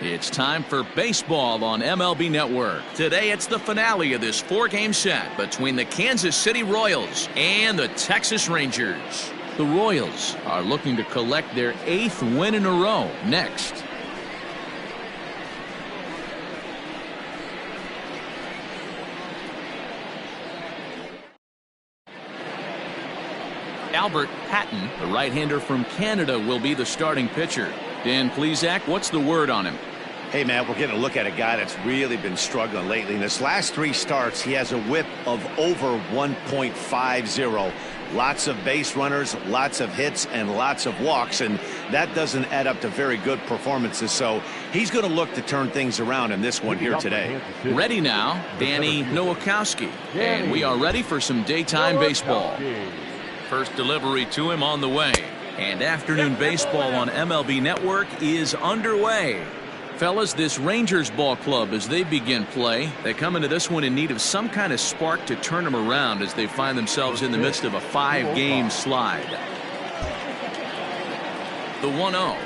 It's time for baseball on MLB Network. Today it's the finale of this 4-game set between the Kansas City Royals and the Texas Rangers. The Royals are looking to collect their 8th win in a row next. Albert Patton, the right-hander from Canada, will be the starting pitcher. Dan Plesac, what's the word on him? Hey, man, we're getting a look at a guy that's really been struggling lately. In his last 3 starts, he has a whip of over 1.50. Lots of base runners, lots of hits, and lots of walks, and that doesn't add up to very good performances. So he's going to look to turn things around in this one here today. Ready now, Danny Nowakowski. And we are ready for some daytime baseball. First delivery to him on the way. And afternoon baseball on MLB Network is underway. Fellas, this Rangers ball club, as they begin play, they come into this one in need of some kind of spark to turn them around as they find themselves in the midst of a 5-game slide. The 1-0.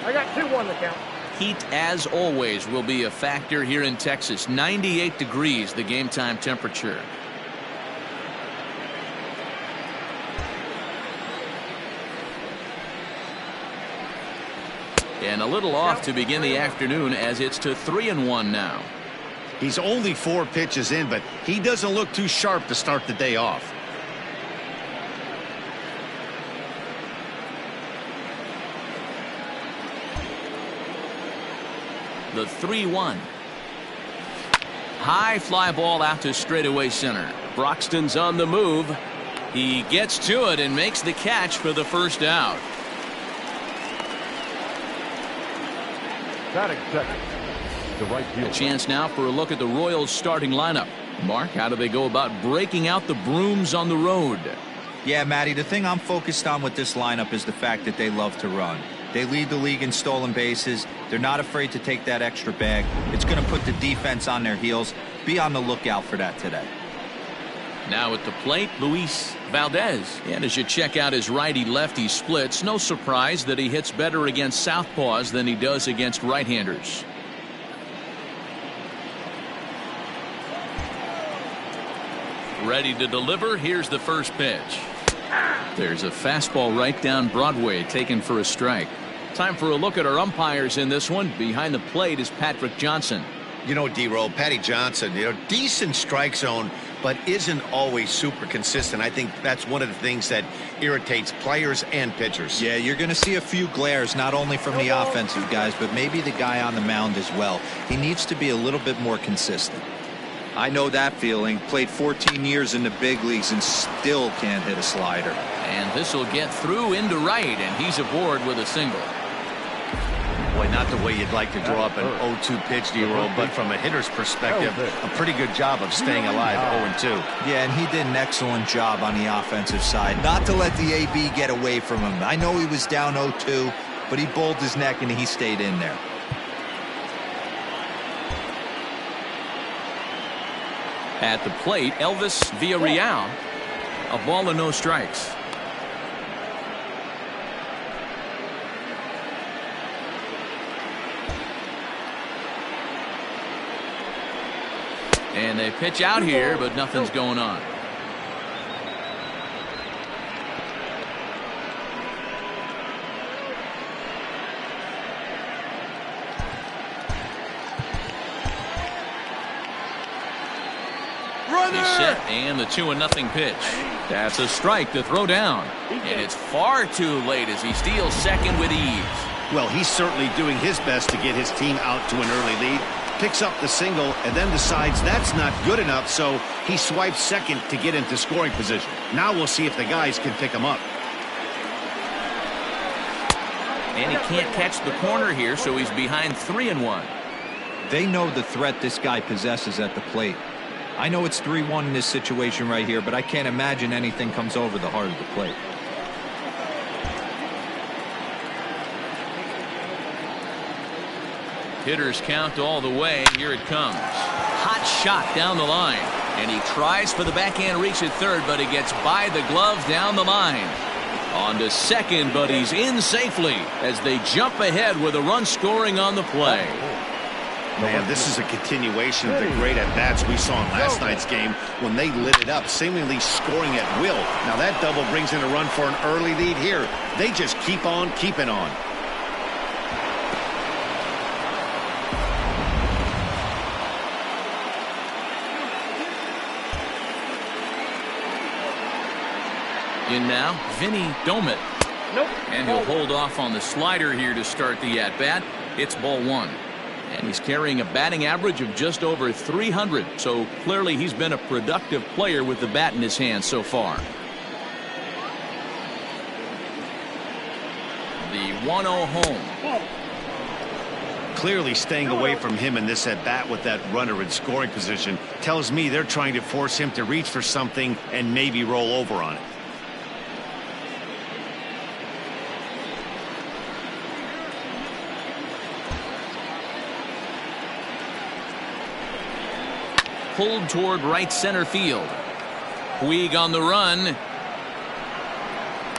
I got 2-1 to count. Heat, as always, will be a factor here in Texas. 98 degrees, the game time temperature. And a little off to begin the afternoon as it's to 3-1 now. He's only 4 pitches in, but he doesn't look too sharp to start the day off. The 3-1. High fly ball out to straightaway center. Broxton's on the move. He gets to it and makes the catch for the first out. Batting second, the right field. A chance now for a look at the Royals starting lineup. Mark, how do they go about breaking out the brooms on the road? Yeah, Matty, the thing I'm focused on with this lineup is the fact that they love to run. They lead the league in stolen bases. They're not afraid to take that extra bag. It's going to put the defense on their heels. Be on the lookout for that today. Now at the plate, Luis Valdez. And as you check out his righty-lefty splits, no surprise that he hits better against southpaws than he does against right-handers. Ready to deliver. Here's the first pitch. There's a fastball right down Broadway, taken for a strike. Time for a look at our umpires in this one. Behind the plate is Patrick Johnson. You know, D-Roll, Patty Johnson, decent strike zone, but isn't always super consistent. I think that's one of the things that irritates players and pitchers. Yeah, you're going to see a few glares, not only from the offensive guys, but maybe the guy on the mound as well. He needs to be a little bit more consistent. I know that feeling. Played 14 years in the big leagues and still can't hit a slider. And this will get through into right, and he's aboard with a single. Boy, not the way you'd like to draw up an 0-2 pitch, D-Roll, but from a hitter's perspective, a pretty good job of staying alive 0-2. Yeah, and he did an excellent job on the offensive side. Not to let the AB get away from him. I know he was down 0-2, but he bowled his neck and he stayed in there. At the plate, Elvis Villarreal. A ball and no strikes. And they pitch out here, but nothing's going on. He's set, and the 2-0 pitch. That's a strike to throw down. And it's far too late as he steals second with ease. Well, he's certainly doing his best to get his team out to an early lead. Picks up the single and then decides that's not good enough, so he swipes second to get into scoring position. Now we'll see if the guys can pick him up. And he can't catch the corner here, so he's behind 3-1. They know the threat this guy possesses at the plate. I know it's 3-1 in this situation right here, but I can't imagine anything comes over the heart of the plate. Hitters count all the way. Here it comes. Hot shot down the line. And he tries for the backhand reach at third, but he gets by the glove down the line. On to second, but he's in safely as they jump ahead with a run scoring on the play. Man, this is a continuation of the great at-bats we saw in last night's game when they lit it up, seemingly scoring at will. Now that double brings in a run for an early lead here. They just keep on keeping on. In now, Vinny Domit. Nope. And he'll hold off on the slider here to start the at-bat. It's ball one. And he's carrying a batting average of just over 300. So clearly he's been a productive player with the bat in his hand so far. The 1-0 home. Clearly staying away from him in this at-bat with that runner in scoring position tells me they're trying to force him to reach for something and maybe roll over on it. Pulled toward right center field. Puig on the run.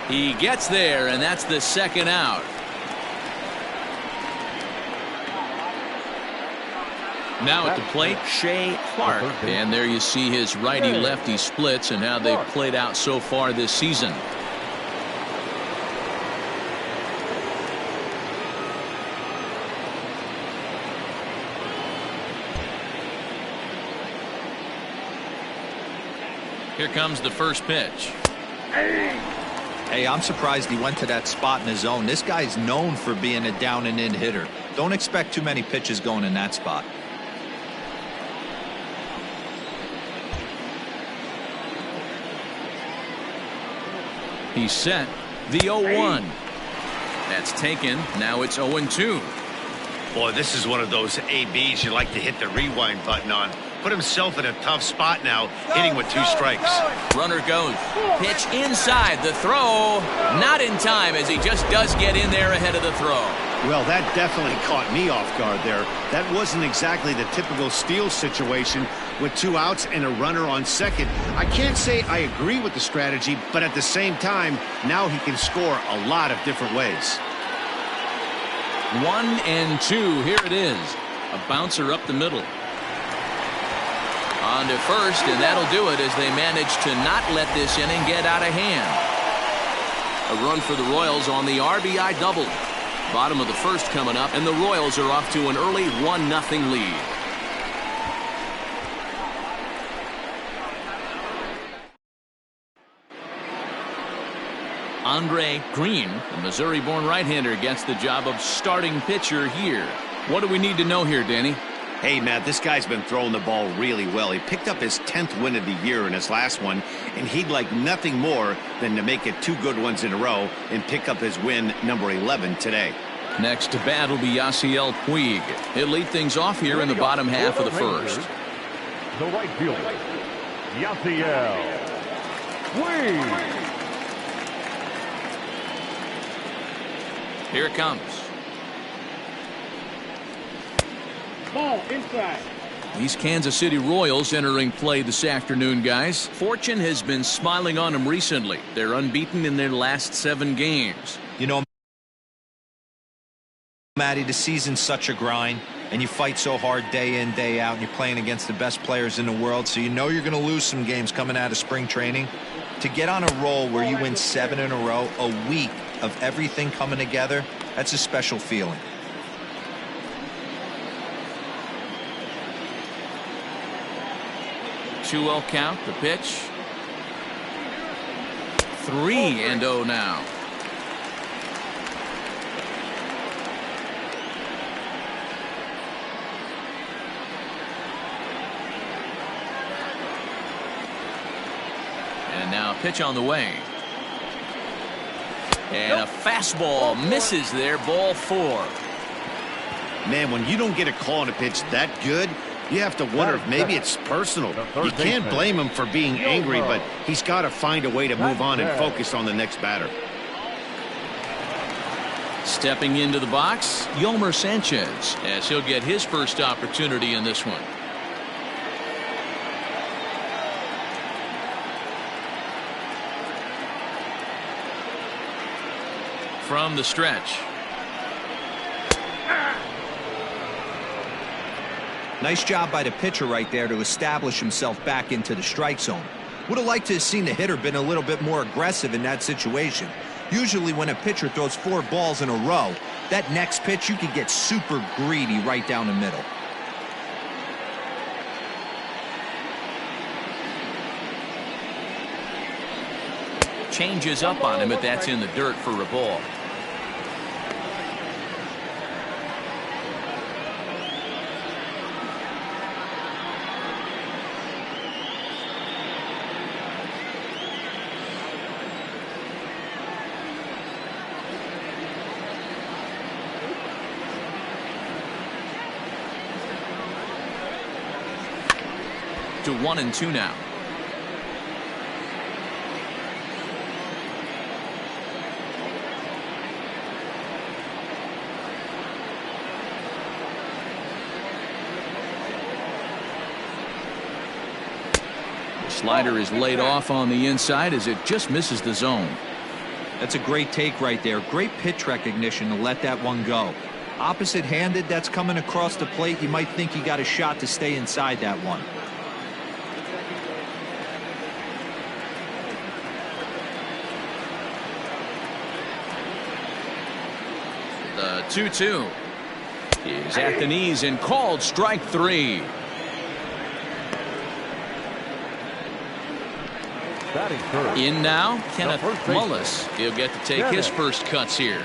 He gets there, and that's the second out. Now at the plate, Shea Clark. And there you see his righty-lefty splits and how they've played out so far this season. Here comes the first pitch. Hey, I'm surprised he went to that spot in his zone. This guy's known for being a down and in hitter. Don't expect too many pitches going in that spot. He's set. The 0-1. That's taken. Now it's 0-2. Boy, this is one of those ABs you like to hit the rewind button on. Put himself in a tough spot now, hitting with 2 strikes. Runner goes. Pitch inside. The throw. Not in time as he just does get in there ahead of the throw. Well, that definitely caught me off guard there. That wasn't exactly the typical steal situation with 2 outs and a runner on second. I can't say I agree with the strategy, but at the same time, now he can score a lot of different ways. 1-2. Here it is. A bouncer up the middle. On to first, and that'll do it as they manage to not let this inning get out of hand. A run for the Royals on the RBI double. Bottom of the first coming up, and the Royals are off to an early 1-0 lead. Andre Green, the Missouri-born right-hander, gets the job of starting pitcher here. What do we need to know here, Danny? Hey, Matt, this guy's been throwing the ball really well. He picked up his 10th win of the year in his last one, and he'd like nothing more than to make it 2 good ones in a row and pick up his win number 11 today. Next to bat will be Yasiel Puig. He'll lead things off here in the bottom half of the first. The right fielder, Yasiel Puig. Here it comes. Ball inside. These Kansas City Royals entering play this afternoon, guys. Fortune has been smiling on them recently. They're unbeaten in their last 7 games. You know, Matty, the season's such a grind, and you fight so hard day in, day out, and you're playing against the best players in the world, so you know you're going to lose some games coming out of spring training. To get on a roll where you win 7 in a row, a week of everything coming together, that's a special feeling. 2-0 count, the pitch. 3-0 now. And now pitch on the way. And a fastball misses there, ball 4. Man, when you don't get a call on a pitch that good, You have to wonder if maybe it's personal. You can't blame him for being angry, but he's got to find a way to move on and focus on the next batter. Stepping into the box, Yolmer Sanchez, as he'll get his first opportunity in this one. From the stretch. Nice job by the pitcher right there to establish himself back into the strike zone. Would have liked to have seen the hitter been a little bit more aggressive in that situation. Usually when a pitcher throws 4 balls in a row, that next pitch you can get super greedy right down the middle. Changes up on him, but that's in the dirt for a ball. To 1-2 now. The slider is laid off on the inside as it just misses the zone. That's a great take right there. Great pitch recognition to let that one go. Opposite-handed, that's coming across the plate. You might think he got a shot to stay inside that one. The 2-2 is at the knees and called strike 3. In now, Kenneth Mullis. He'll get to take his first cuts here.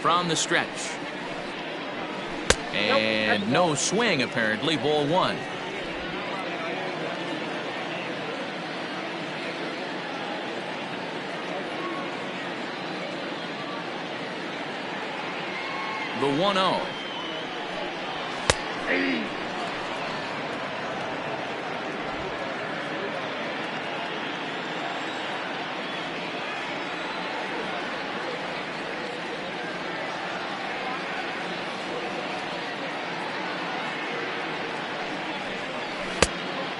From the stretch. And no swing, apparently. Ball 1. The 1-0.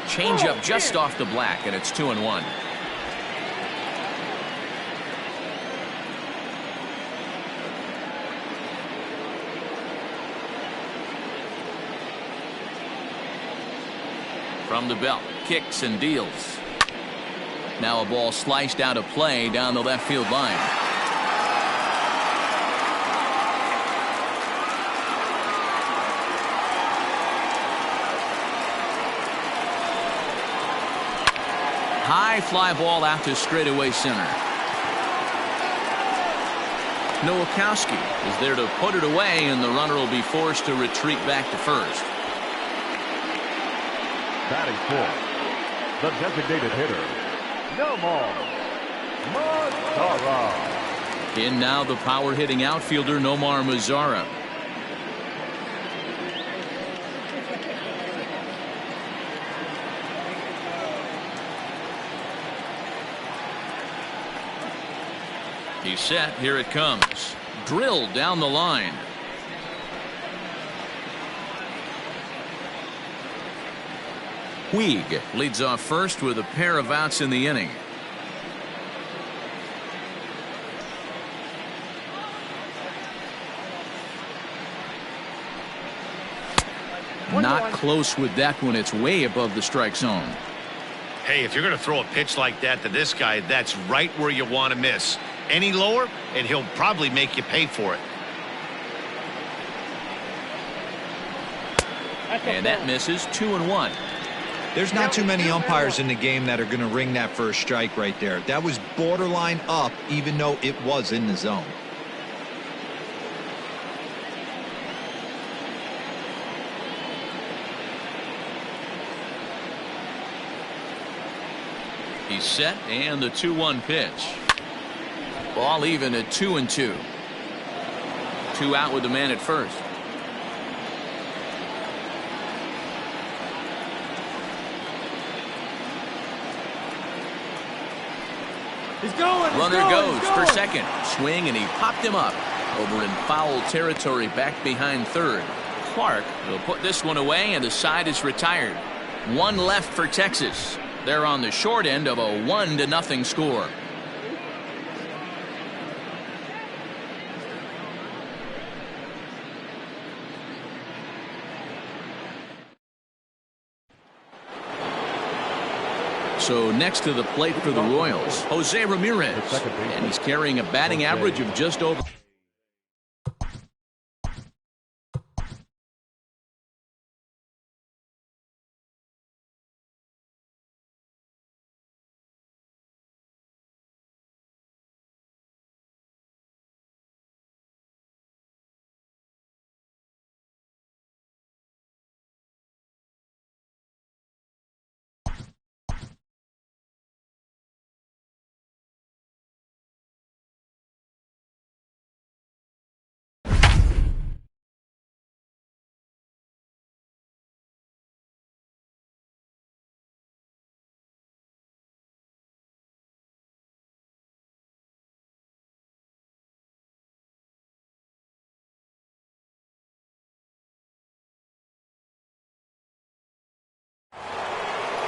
Change up just off the black, and it's 2-1. From the belt, kicks and deals. Now a ball sliced out of play down the left field line. High fly ball out to straightaway center. Nowakowski is there to put it away, and the runner will be forced to retreat back to first. Batting fourth, the designated hitter, Nomar Mazara. In now the power-hitting outfielder Nomar Mazara. He's set. Here it comes. Drilled down the line. Puig leads off first with a pair of outs in the inning. Not close with that one. It's way above the strike zone. Hey, if you're going to throw a pitch like that to this guy, that's right where you want to miss. Any lower, and he'll probably make you pay for it. And that misses. 2-1. There's not too many umpires in the game that are going to ring that first strike right there. That was borderline up, even though it was in the zone. He's set, and the 2-1 pitch. Ball even at 2-2. 2 out with the man at first. Runner goes for second. Swing, and he popped him up over in foul territory back behind third. Clark will put this one away, and the side is retired. 1 left for Texas. They're on the short end of a 1-0 score. So next to the plate for the Royals, Jose Ramirez, and he's carrying a batting average of just over.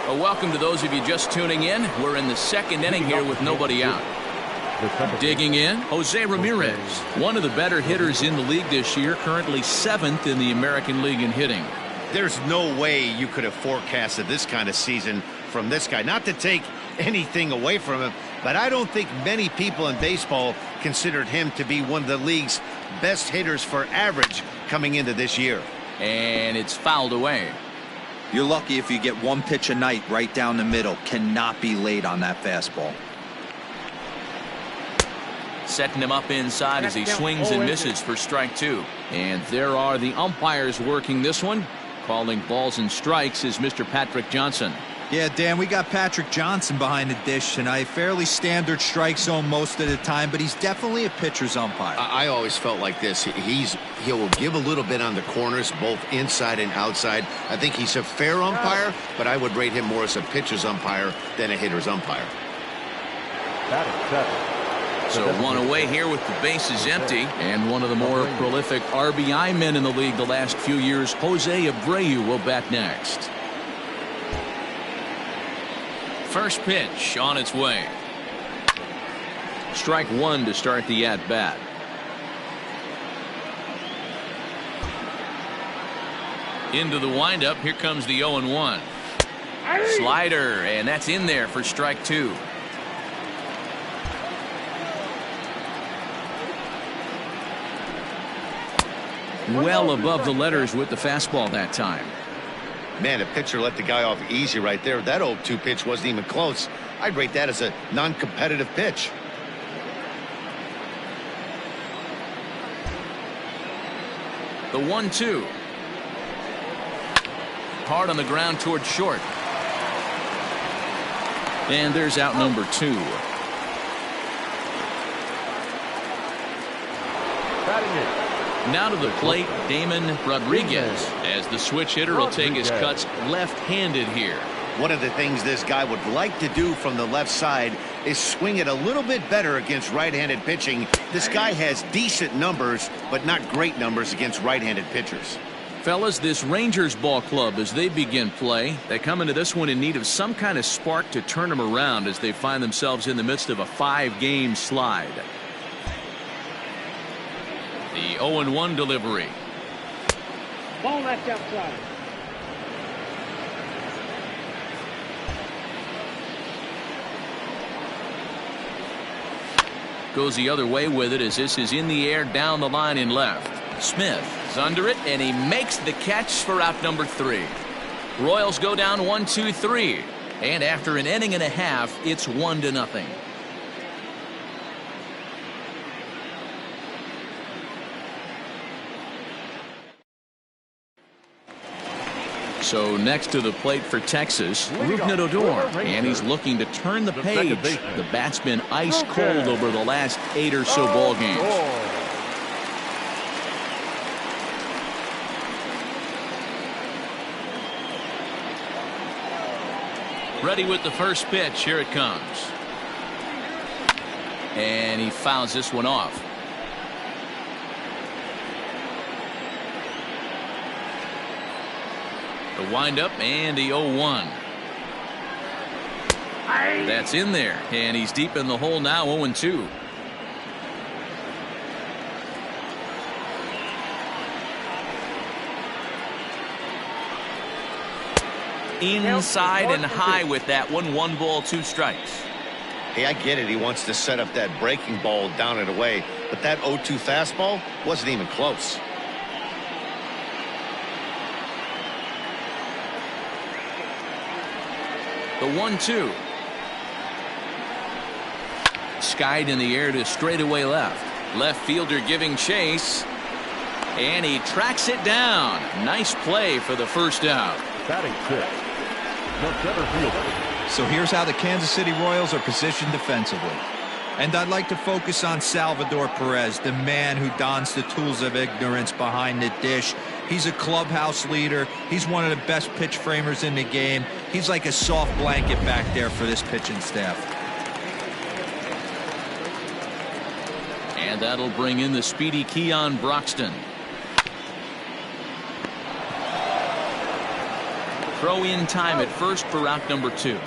Well, welcome to those of you just tuning in. We're in the second inning here with nobody out. Digging in, Jose Ramirez, one of the better hitters in the league this year, currently 7th in the American League in hitting. There's no way you could have forecasted this kind of season from this guy. Not to take anything away from him, but I don't think many people in baseball considered him to be one of the league's best hitters for average coming into this year. And it's fouled away. You're lucky if you get 1 pitch a night right down the middle. Cannot be late on that fastball. Setting him up inside as he swings and misses for strike 2. And there are the umpires working this one. Calling balls and strikes is Mr. Patrick Johnson. Yeah, Dan, we got Patrick Johnson behind the dish tonight. Fairly standard strike zone most of the time, but he's definitely a pitcher's umpire. I always felt like this. He'll give a little bit on the corners, both inside and outside. I think he's a fair umpire, but I would rate him more as a pitcher's umpire than a hitter's umpire. So 1 away here with the bases empty, and one of the more prolific RBI men in the league the last few years, Jose Abreu, will bat next. First pitch on its way. Strike 1 to start the at-bat. Into the windup. Here comes the 0-1. Slider, and that's in there for strike 2. Well above the letters with the fastball that time. Man, the pitcher let the guy off easy right there. That 0-2 pitch wasn't even close. I'd rate that as a non-competitive pitch. The 1-2. Hard on the ground towards short. And there's out number 2. Now to the plate, Damon Rodriguez, as the switch hitter will take his cuts left-handed here. One of the things this guy would like to do from the left side is swing it a little bit better against right-handed pitching. This guy has decent numbers, but not great numbers against right-handed pitchers. Fellas, this Rangers ball club, as they begin play, they come into this one in need of some kind of spark to turn them around as they find themselves in the midst of a 5-game slide. The 0-1 delivery. Ball left outside. Goes the other way with it as this is in the air down the line in left. Smith is under it, and he makes the catch for out number 3. Royals go down 1-2-3, and after an inning and a half, it's 1-0. So next to the plate for Texas, Odor, and he's looking to turn the page. The bat's been ice cold over the last 8 or so ball games. Ready with the first pitch. Here it comes. And he fouls this one off. The windup and the 0-1. That's in there, and he's deep in the hole now. 0-2. Inside and high with that one. 1 ball, 2 strikes. Hey, I get it. He wants to set up that breaking ball down and away, but that 0-2 fastball wasn't even close. The 1-2. Skied in the air to straightaway left. Left fielder giving chase. And he tracks it down. Nice play for the first out. Batting 6, the center fielder. So here's how the Kansas City Royals are positioned defensively. And I'd like to focus on Salvador Perez, the man who dons the tools of ignorance behind the dish. He's a clubhouse leader. He's one of the best pitch framers in the game. He's like a soft blanket back there for this pitching staff. And that'll bring in the speedy Keon Broxton. Throw in time at first for out number 2.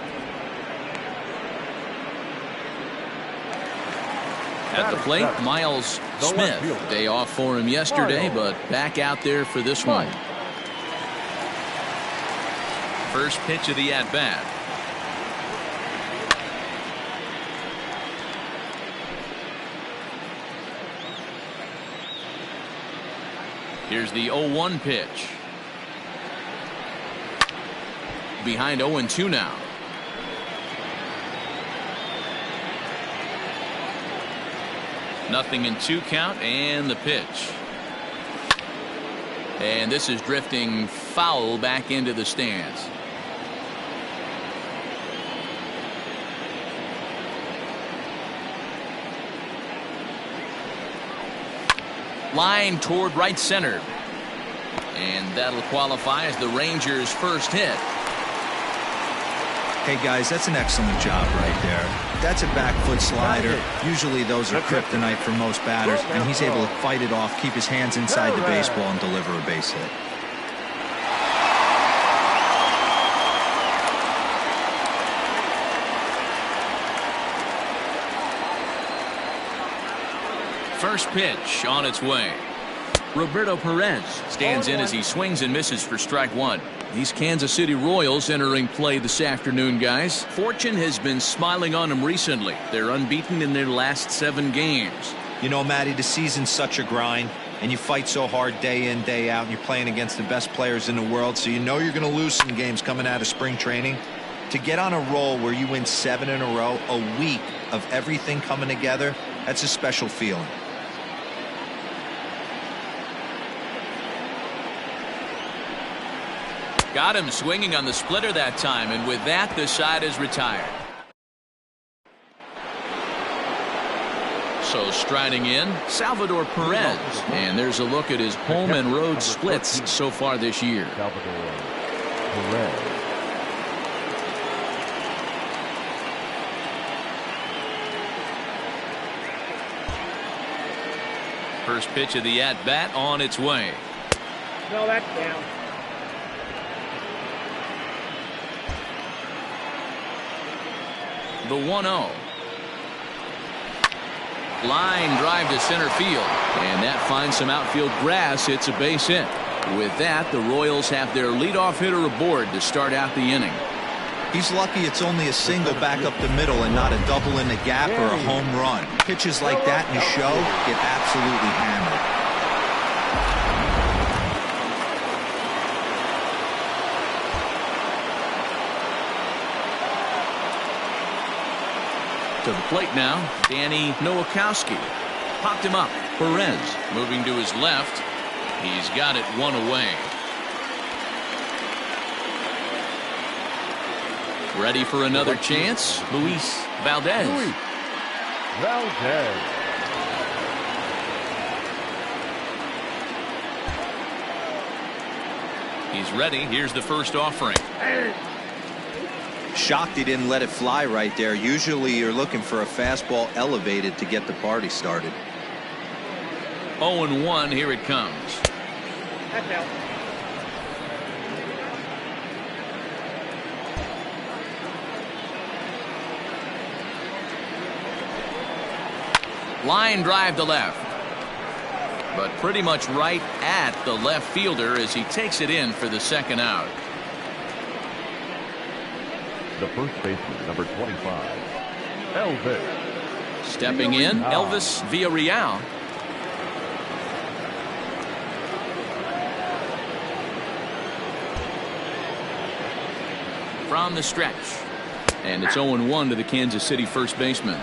At the plate, Miles Smith. Day off for him yesterday, but back out there for this one. First pitch of the at-bat. Here's the 0-1 pitch. Behind 0-2 now. Nothing in 2 count, and the pitch. And this is drifting foul back into the stands. Line toward right center. And that'll qualify as the Rangers' first hit. Hey guys, that's an excellent job right there. That's a back foot slider. Usually those are kryptonite for most batters, and he's able to fight it off, keep his hands inside the baseball, and deliver a base hit. First pitch on its way. Roberto Perez stands in as he swings and misses for strike 1. These Kansas City Royals entering play this afternoon, guys. Fortune has been smiling on them recently. They're unbeaten in their last 7 games. You know, Matty, the season's such a grind, and you fight so hard day in, day out, and you're playing against the best players in the world, so you know you're going to lose some games coming out of spring training. To get on a roll where you win 7 in a row, a week of everything coming together, that's a special feeling. Got him swinging on the splitter that time, and with that, the side is retired. So striding in, Salvador Perez, and there's a look at his home and road splits so far this year. Salvador Perez. First pitch of the at-bat on its way. No, that's down. The 1-0. Line drive to center field, and that finds some outfield grass. It's a base hit. With that, the Royals have their leadoff hitter aboard to start out the inning. He's lucky it's only a single back up the middle and not a double in the gap or a home run. Pitches like that in the show get absolutely hammered. To the plate now, Danny Nowakowski. Popped him up. Perez moving to his left. He's got it 1 away. Ready for another chance? Luis Valdez. Luis Valdez. He's ready. Here's the first offering. Shocked he didn't let it fly right there. Usually you're looking for a fastball elevated to get the party started. 0-1. Here it comes. That's out. Line drive to left. But pretty much right at the left fielder as he takes it in for the second out. The first baseman, number 25, Elvis. Stepping in, Elvis Villarreal. From the stretch. And it's 0-1 to the Kansas City first baseman.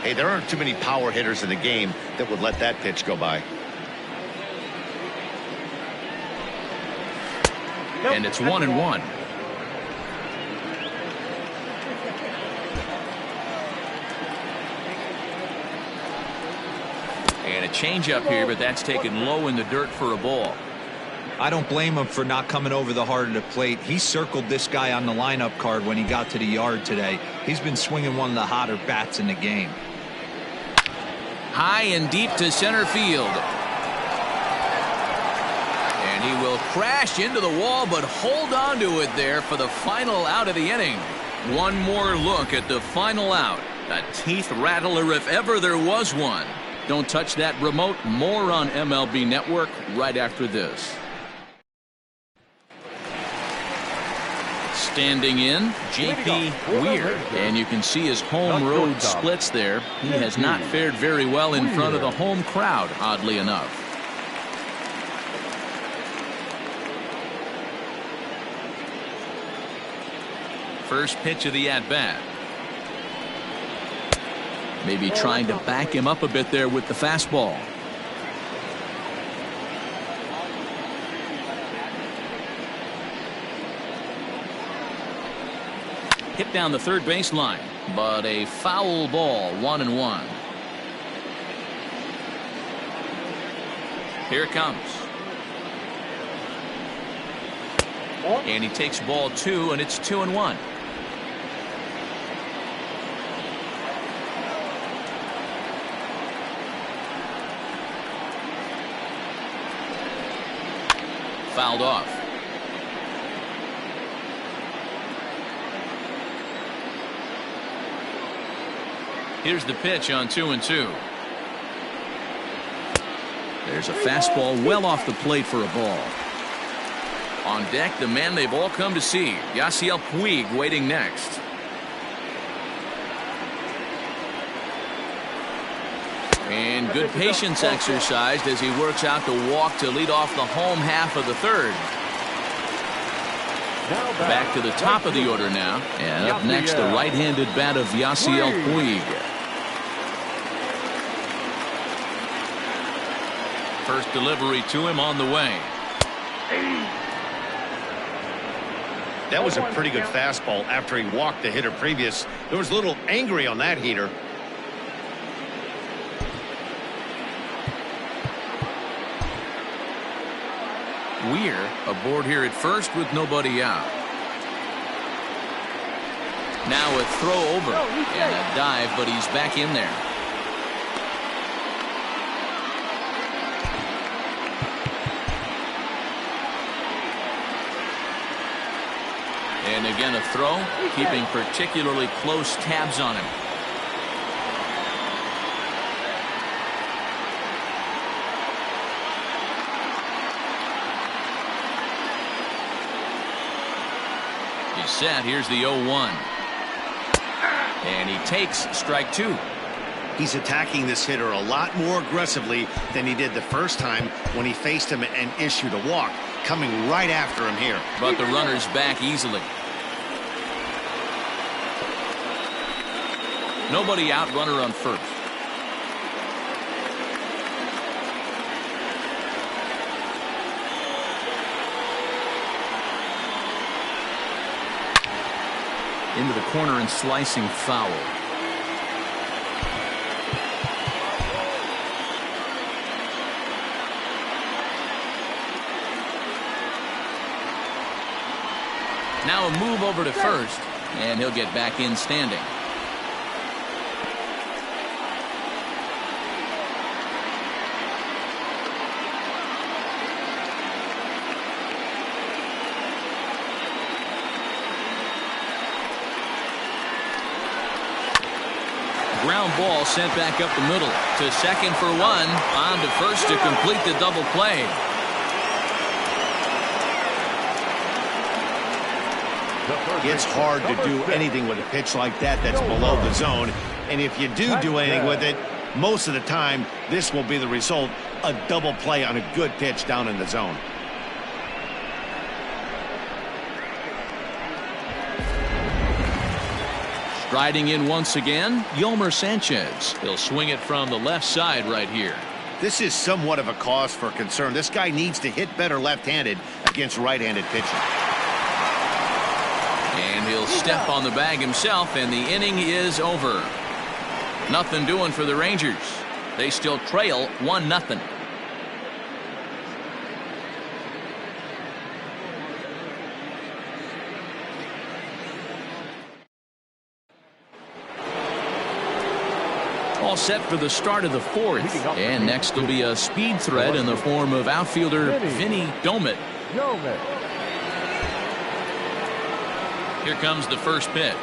Hey, there aren't too many power hitters in the game that would let that pitch go by. And it's 1-1. And a changeup here, but that's taken low in the dirt for a ball. I don't blame him for not coming over the heart of the plate. He circled this guy on the lineup card when he got to the yard today. He's been swinging one of the hotter bats in the game. High and deep to center field. And he will crash into the wall, but hold on to it there for the final out of the inning. One more look at the final out. A teeth rattler if ever there was one. Don't touch that remote. More on MLB Network right after this. Standing in, J.P. Weir. And you can see his home road splits there. He has not fared very well in front of the home crowd, oddly enough. First pitch of the at-bat. Maybe trying to back him up a bit there with the fastball. Hit down the third baseline, but a foul ball, 1-1. Here it comes. And he takes ball 2, and it's 2-1. Fouled off. Here's the pitch on 2-2. There's a fastball well off the plate for a ball. On deck, the man they've all come to see, Yasiel Puig, waiting next. And good patience exercised as he works out the walk to lead off the home half of the third. Back to the top of the order now. And up next, the right-handed bat of Yasiel Puig. First delivery to him on the way. That was a pretty good fastball after he walked the hitter previous. There was a little angry on that heater. Weir aboard here at first with nobody out. Now a throw over and a dive, but he's back in there. And again a throw, keeping particularly close tabs on him. He's set. Here's the 0-1. And he takes strike 2. He's attacking this hitter a lot more aggressively than he did the first time when he faced him and issued a walk, coming right after him here. But the runner's back easily. Nobody out, runner on first. into the corner and slicing foul. Now a move over to first, and he'll get back in standing. Ground ball sent back up the middle to second for one, on to first to complete the double play. It's hard to do anything with a pitch like that that's below the zone. And if you do anything with it, most of the time, this will be the result, a double play on a good pitch down in the zone. Striding in once again, Yolmer Sanchez. He'll swing it from the left side right here. This is somewhat of a cause for concern. This guy needs to hit better left-handed against right-handed pitching. And he'll step on the bag himself, and the inning is over. Nothing doing for the Rangers. They still trail 1-0. All set for the start of the fourth. And next will be a speed threat in the form of outfielder Vinny Domit. Here comes the first pitch.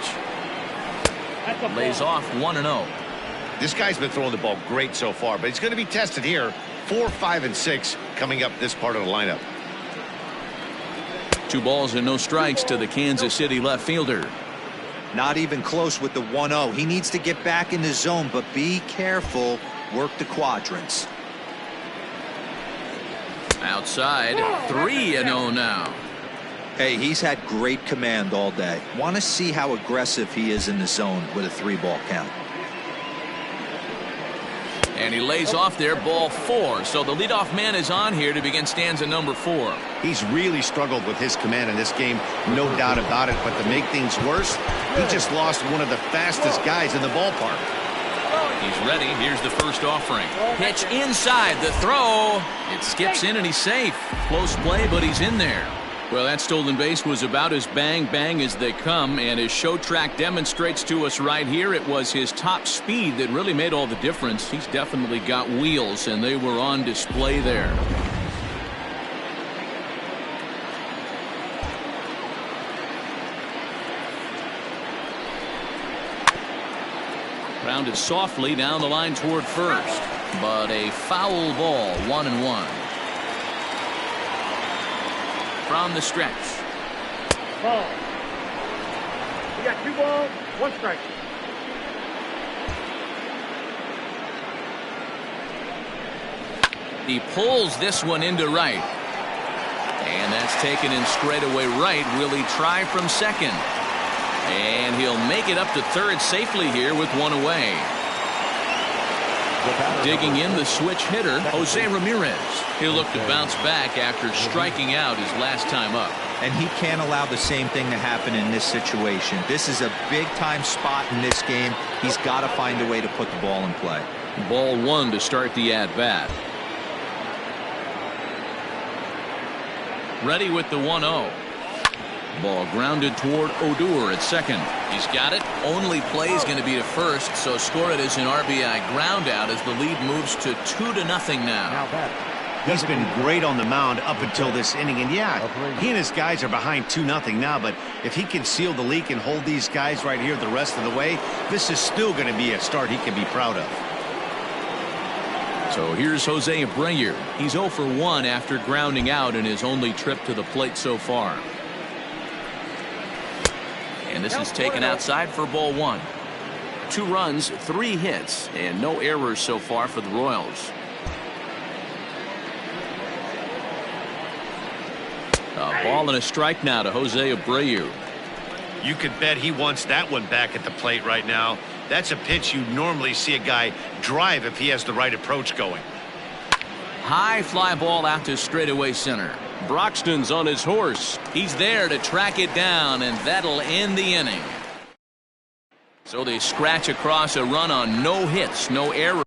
Lays off 1-0. This guy's been throwing the ball great so far, but he's going to be tested here. 4, 5, and 6 coming up this part of the lineup. 2 balls and no strikes to the Kansas City left fielder. Not even close with the 1-0. He needs to get back in the zone, but be careful. Work the quadrants. Outside, 3-0 now. Hey, he's had great command all day. Want to see how aggressive he is in the zone with a 3-ball count. And he lays off there, ball 4. So the leadoff man is on here to begin stanza number 4. He's really struggled with his command in this game, no doubt about it. But to make things worse, he just lost one of the fastest guys in the ballpark. He's ready. Here's the first offering. Pitch inside, the throw. It skips in and he's safe. Close play, but he's in there. Well, that stolen base was about as bang as they come, and his show track demonstrates to us right here it was his top speed that really made all the difference. He's definitely got wheels, and they were on display there. Grounded softly down the line toward first, but a foul ball, 1-1. From the stretch. Ball. You got 2 balls, 1 strike. He pulls this one into right. And that's taken in straightaway right. Will he try from second? And he'll make it up to third safely here with 1 away. Digging in the switch hitter, Jose Ramirez. He'll look to bounce back after striking out his last time up. And he can't allow the same thing to happen in this situation. This is a big-time spot in this game. He's got to find a way to put the ball in play. Ball 1 to start the at-bat. Ready with the 1-0. Ball grounded toward Odor at second. He's got it. Only play is going to be to first, so score it as an RBI ground out as the lead moves to 2-0 now. He's been great on the mound up until this inning, and yeah, he and his guys are behind 2-0 now, but if he can seal the leak and hold these guys right here the rest of the way, this is still going to be a start he can be proud of. So here's Jose Abreu. He's 0 for 1 after grounding out in his only trip to the plate so far. And this is taken outside for ball 1. 2 runs, 3 hits, and no errors so far for the Royals. A ball and a strike now to Jose Abreu. You could bet he wants that one back at the plate right now. That's a pitch you normally see a guy drive if he has the right approach going. High fly ball out to straightaway center. Broxton's on his horse. He's there to track it down, and that'll end the inning. So they scratch across a run on no hits, no errors.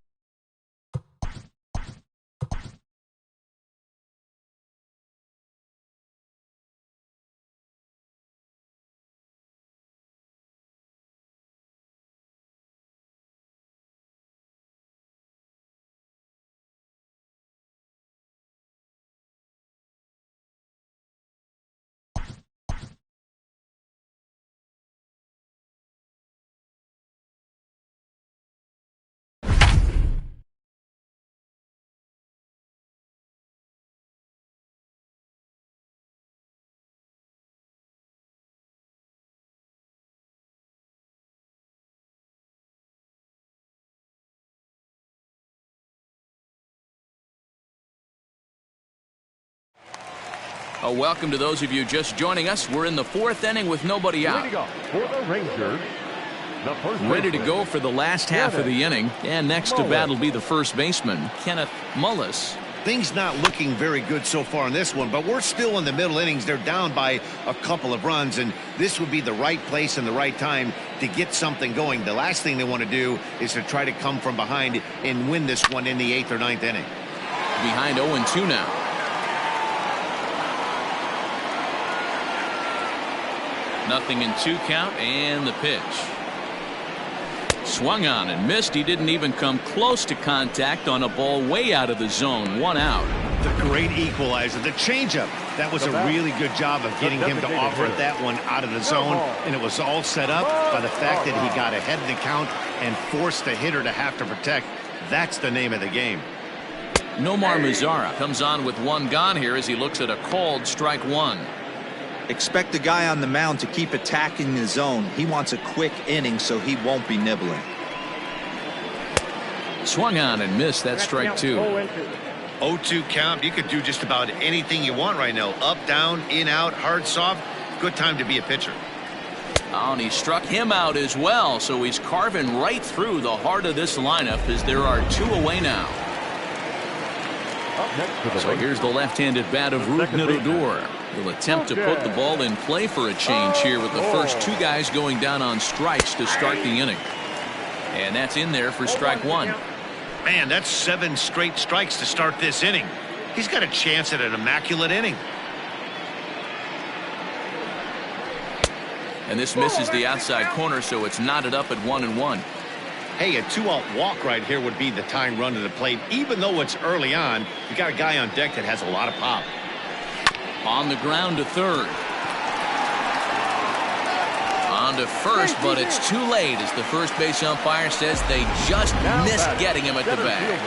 Welcome to those of you just joining us. We're in the 4th inning with nobody out. For the Rangers, the first Ready to baseman, go for the last half of the inning. And next to bat will be the first baseman, Kenneth Mullis. Things not looking very good so far in this one, but we're still in the middle innings. They're down by a couple of runs, and this would be the right place and the right time to get something going. The last thing they want to do is to try to come from behind and win this one in the 8th or 9th inning. Behind 0-2 now. Nothing in 2 count, and the pitch. Swung on and missed. He didn't even come close to contact on a ball way out of the zone. 1 out. The great equalizer, the changeup. That was a really good job of getting him to offer that one out of the zone, and it was all set up by the fact that he got ahead in the count and forced the hitter to have to protect. That's the name of the game. Nomar Mazara comes on with 1 gone here as he looks at a called strike 1. Expect the guy on the mound to keep attacking the zone. He wants a quick inning so he won't be nibbling. Swung on and missed. That's strike 2. 0-2 count. You could do just about anything you want right now. Up, down, in, out, hard, soft. Good time to be a pitcher. Oh, and he struck him out as well. So he's carving right through the heart of this lineup as there are 2 away now. up next to the So here's the left-handed bat of Rougned Odor. He'll attempt to put the ball in play for a change here with the first 2 guys going down on strikes to start the inning. And that's in there for strike 1. Man, that's 7 straight strikes to start this inning. He's got a chance at an immaculate inning. And this misses the outside corner, so it's knotted up at 1-1. Hey, a 2-out walk right here would be the tying run to the plate. Even though it's early on, you got a guy on deck that has a lot of pop. On the ground to third. On to first, but it's too late as the first base umpire says they just missed getting him at the bag.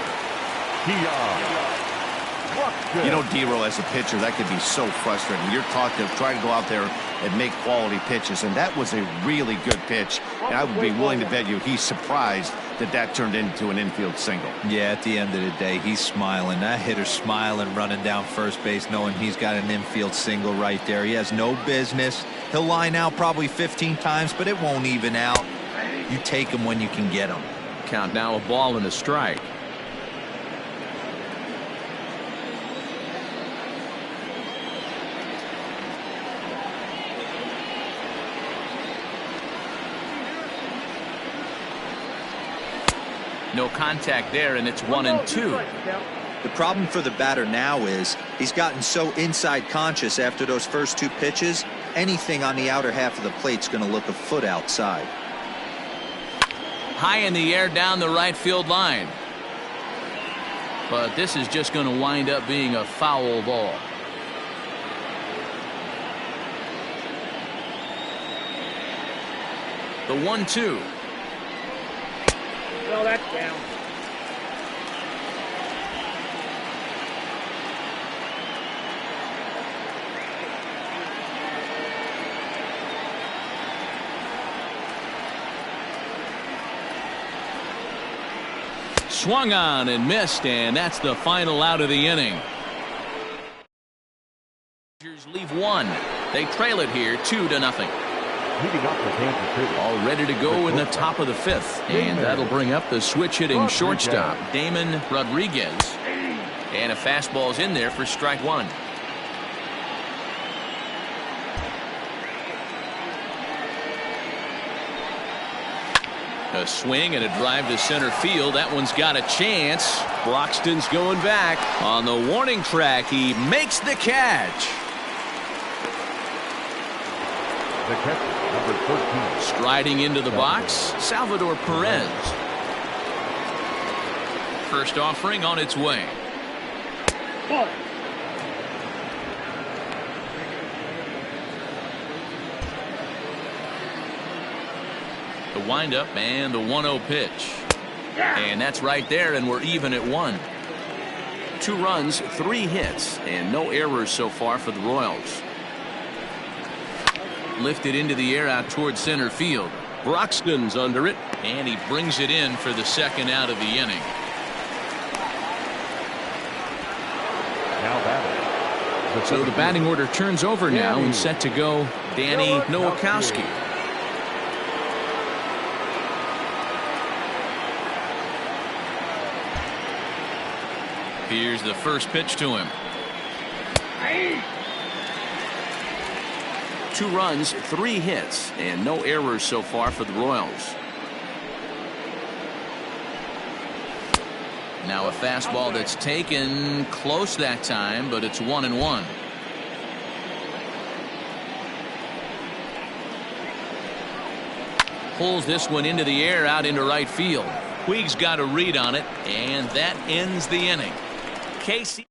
You know, D-Row, as a pitcher, that could be so frustrating. You're taught to try to go out there and make quality pitches, and that was a really good pitch. And I would be willing to bet you he's surprised that that turned into an infield single. Yeah, at the end of the day, he's smiling. That hitter's smiling, running down first base, knowing he's got an infield single right there. He has no business. He'll line out probably 15 times, but it won't even out. You take him when you can get him. Count now, a ball and a strike. No contact there, and it's 1-2. The problem for the batter now is he's gotten so inside conscious after those first 2 pitches. Anything on the outer half of the plate's going to look a foot outside. High in the air down the right field line. But this is just going to wind up being a foul ball. The 1-2. No, that's down. Swung on and missed, and that's the final out of the inning. Leave 1. They trail it here 2-0. All ready to go in the top of the 5th, and that'll bring up the switch-hitting shortstop, Damon Rodriguez. And a fastball's in there for strike 1. A swing and a drive to center field. That one's got a chance. Broxton's going back. On the warning track, he makes the catch. The catcher, number 13. Striding into the box, Salvador Perez. First offering on its way. Ball. The windup and the 1-0 pitch. And that's right there, and we're even at 1. 2 runs, 3 hits, and no errors so far for the Royals. Lifted into the air out towards center field. Broxton's under it, and he brings it in for the second out of the inning. Now batting. So the batting order turns over now and set to go Danny Nowakowski. Here's the first pitch to him. 2 runs, 3 hits, and no errors so far for the Royals. Now a fastball that's taken close that time, but it's 1-1. Pulls this one into the air out into right field. Puig's got a read on it, and that ends the inning. Casey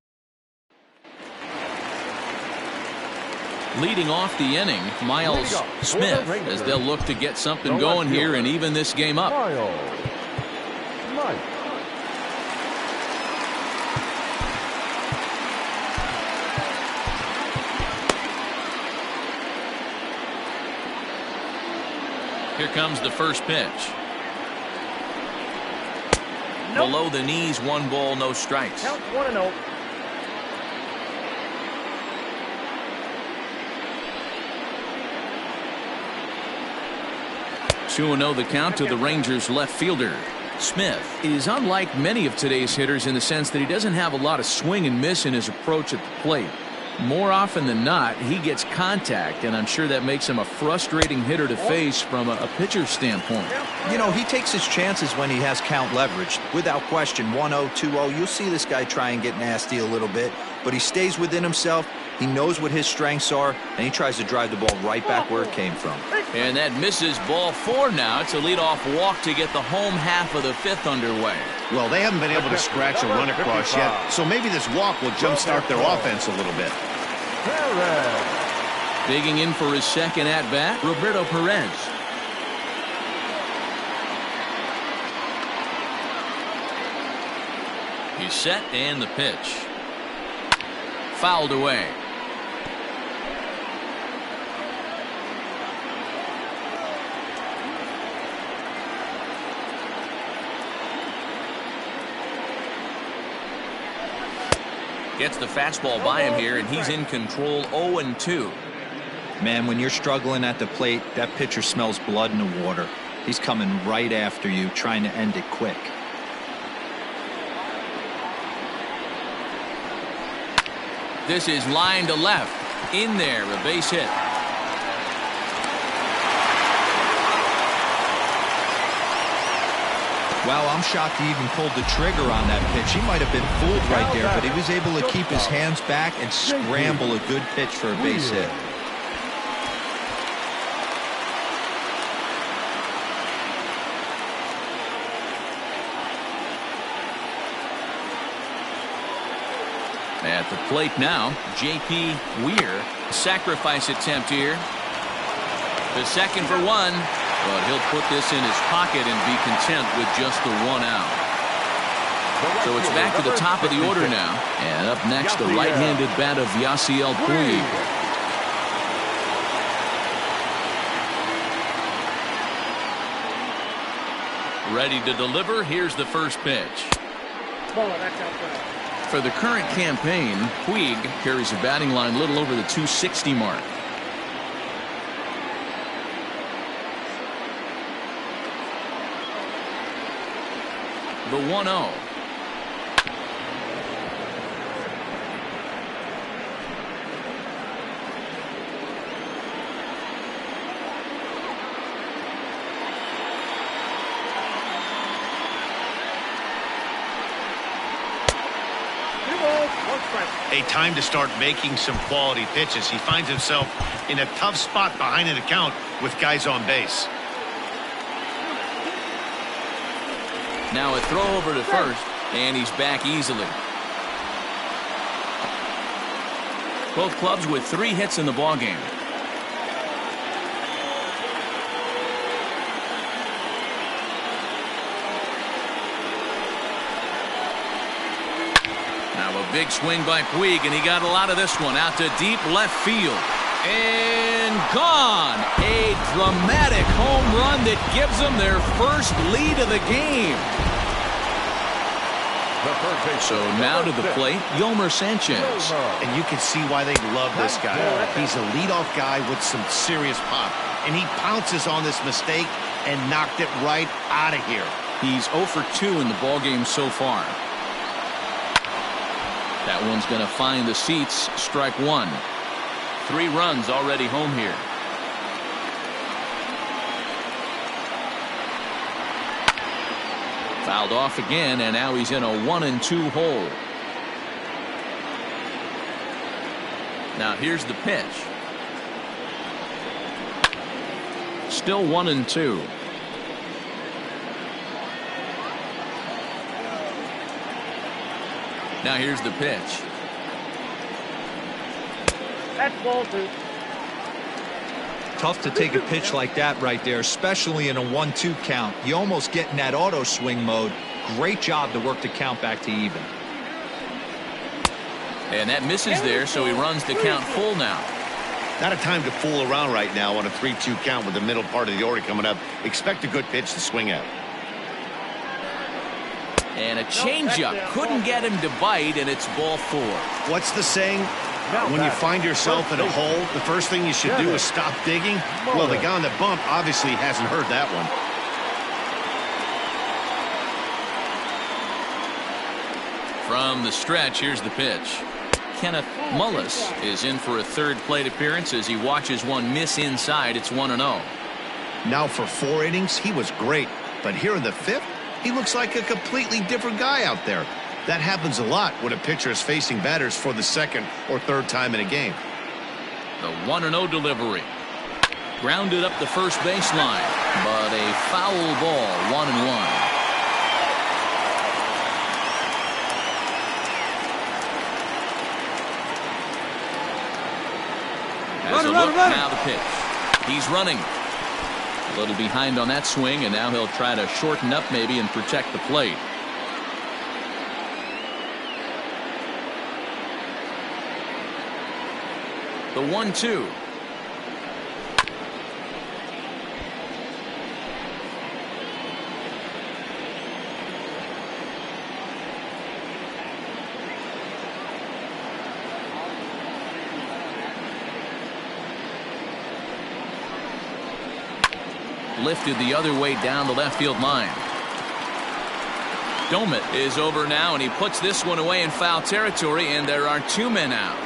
leading off the inning, Miles Smith, as they'll look to get something going here and even this game up. Here comes the first pitch. Below the knees, 1 ball, no strikes. Count 1-0. Two 2-0 the count to the Rangers left fielder. Smith is unlike many of today's hitters in the sense that he doesn't have a lot of swing and miss in his approach at the plate. More often than not, he gets contact, and I'm sure that makes him a frustrating hitter to face from a pitcher's standpoint. You know, he takes his chances when he has count leverage. Without question, 1-0, 2-0, you'll see this guy try and get nasty a little bit, but he stays within himself. He knows what his strengths are, and he tries to drive the ball right back where it came from. And that misses ball 4 now. It's a leadoff walk to get the home half of the 5th underway. Well, they haven't been able to scratch a run across yet, so maybe this walk will jumpstart their offense a little bit. Digging in for his second at-bat, Roberto Perez. He's set, and the pitch. Fouled away. Gets the fastball by him here, and he's in control. 0-2. Man, when you're struggling at the plate, that pitcher smells blood in the water. He's coming right after you, trying to end it quick. This is line to left. In there, a base hit. Wow, I'm shocked he even pulled the trigger on that pitch. He might have been fooled right there, but he was able to keep his hands back and scramble a good pitch for a base hit. At the plate now, J.P. Weir. Sacrifice attempt here. The second for 1. But he'll put this in his pocket and be content with just the 1 out. So it's back to the top of the order now. And up next, the right-handed bat of Yasiel Puig. Ready to deliver. Here's the first pitch. Ball, that's outside. For the current campaign, Puig carries a batting line a little over the 260 mark. The 1-0. A time to start making some quality pitches. He finds himself in a tough spot behind an account with guys on base. Now a throw over to first, and he's back easily. Both clubs with 3 hits in the ballgame. Now a big swing by Puig, and he got a lot of this one out to deep left field. And gone. A dramatic home run that gives them their first lead of the game. So now to the plate, Yolmer Sanchez. And you can see why they love this guy. He's a leadoff guy with some serious pop. And he pounces on this mistake and knocked it right out of here. He's 0 for 2 in the ballgame so far. That one's going to find the seats. Strike 1. 3 runs already home here. Fouled off again, and now he's in a 1-2 hole. Now here's the pitch. Still 1-2. Now here's the pitch. That's ball 2. Tough to take a pitch like that right there, especially in a 1-2 count. You almost get in that auto swing mode. Great job to work the count back to even. And that misses there, so he runs the count full now. Not a time to fool around right now on a 3-2 count with the middle part of the order coming up. Expect a good pitch to swing at. And a changeup couldn't get him to bite, and it's ball 4. What's the saying? When you find yourself in a hole, the first thing you should do is stop digging. Well, the guy on the bump obviously hasn't heard that one. From the stretch, here's the pitch. Kenneth Mullis is in for a 3rd plate appearance as he watches one miss inside. It's 1-0. Now for 4 innings, he was great. But here in the 5th, he looks like a completely different guy out there. That happens a lot when a pitcher is facing batters for the 2nd or 3rd time in a game. The 1-0 delivery. Grounded up the first baseline, but a foul ball, 1-1. As a look, now the pitch. He's running. A little behind on that swing, and now he'll try to shorten up maybe and protect the plate. The 1-2. Lifted the other way down the left field line. Domit is over now, and he puts this one away in foul territory, and there are 2 men out.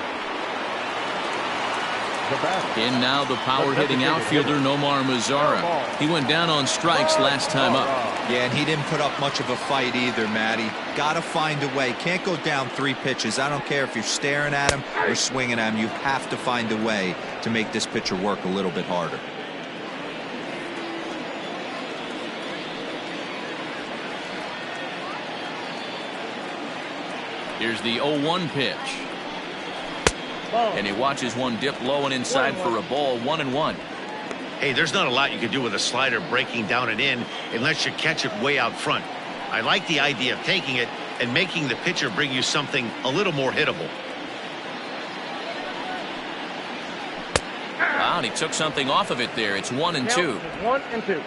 In now the power-hitting outfielder Nomar Mazara. He went down on strikes last time up. Yeah, and he didn't put up much of a fight either, Matty. Got to find a way. Can't go down 3 pitches. I don't care if you're staring at him or swinging at him. You have to find a way to make this pitcher work a little bit harder. Here's the 0-1 pitch. And he watches one dip low and inside for a ball, 1-1. Hey, there's not a lot you can do with a slider breaking down and in unless you catch it way out front. I like the idea of taking it and making the pitcher bring you something a little more hittable. Wow, and he took something off of it there. It's 1-2. 1-2.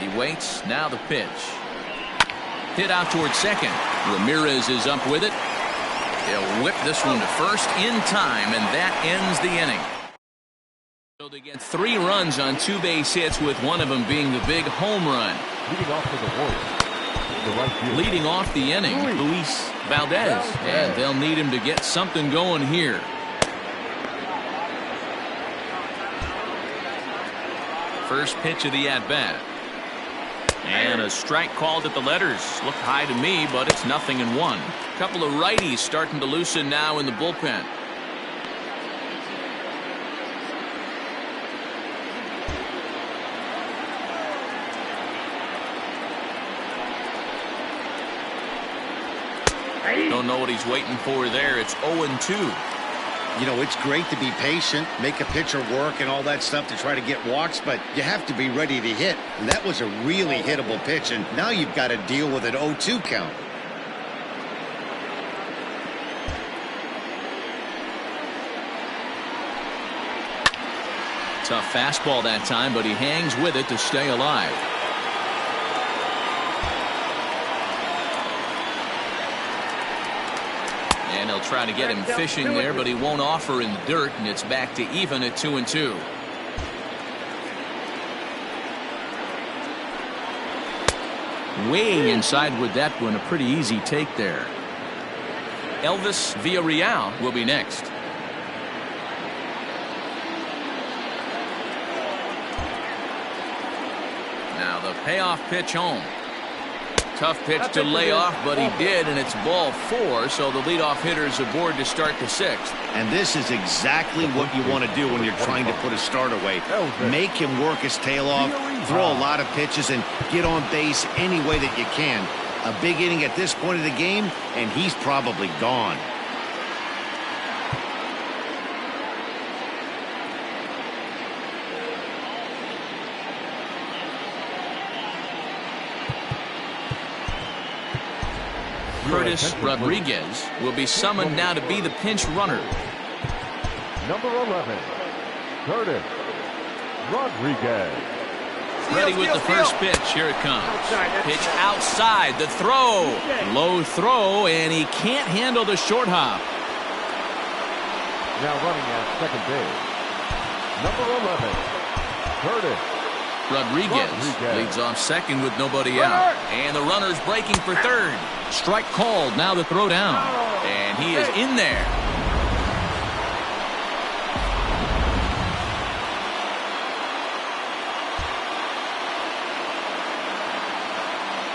He waits. Now the pitch. Hit out towards second. Ramirez is up with it. He'll whip this one to first in time, and that ends the inning. So they get 3 runs on 2 base hits, with one of them being the big home run. Leading off for the Warriors. Leading off the inning, Luis Valdez. And they'll need him to get something going here. First pitch of the at-bat. And a strike called at the letters. Looked high to me, but it's 0-1. Couple of righties starting to loosen now in the bullpen. Don't know what he's waiting for there. It's 0-2. You know, it's great to be patient, make a pitcher work and all that stuff to try to get walks, but you have to be ready to hit. And that was a really hittable pitch, and now you've got to deal with an 0-2 count. Tough fastball that time, but he hangs with it to stay alive. And he'll try to get him fishing there, but he won't offer in the dirt, and it's back to even at 2-2. Way inside with that one, a pretty easy take there. Elvis Villarreal will be next. Now the payoff pitch home. Tough pitch to lay off, but he did, and it's ball 4, so the leadoff hitter is aboard to start the 6th. And this is exactly what you want to do when you're trying to put a start away. Make him work his tail off, throw a lot of pitches, and get on base any way that you can. A big inning at this point of the game, and he's probably gone. Curtis Rodriguez will be summoned now to be the pinch runner. Number 11, Curtis Rodriguez. Ready with the first pitch. Here it comes. Pitch outside. The throw. Low throw, and he can't handle the short hop. Now running at second base, number 11, Curtis Rodriguez leads off second with nobody out. And the runner's breaking for third. Strike called. Now the throw down. And he is in there.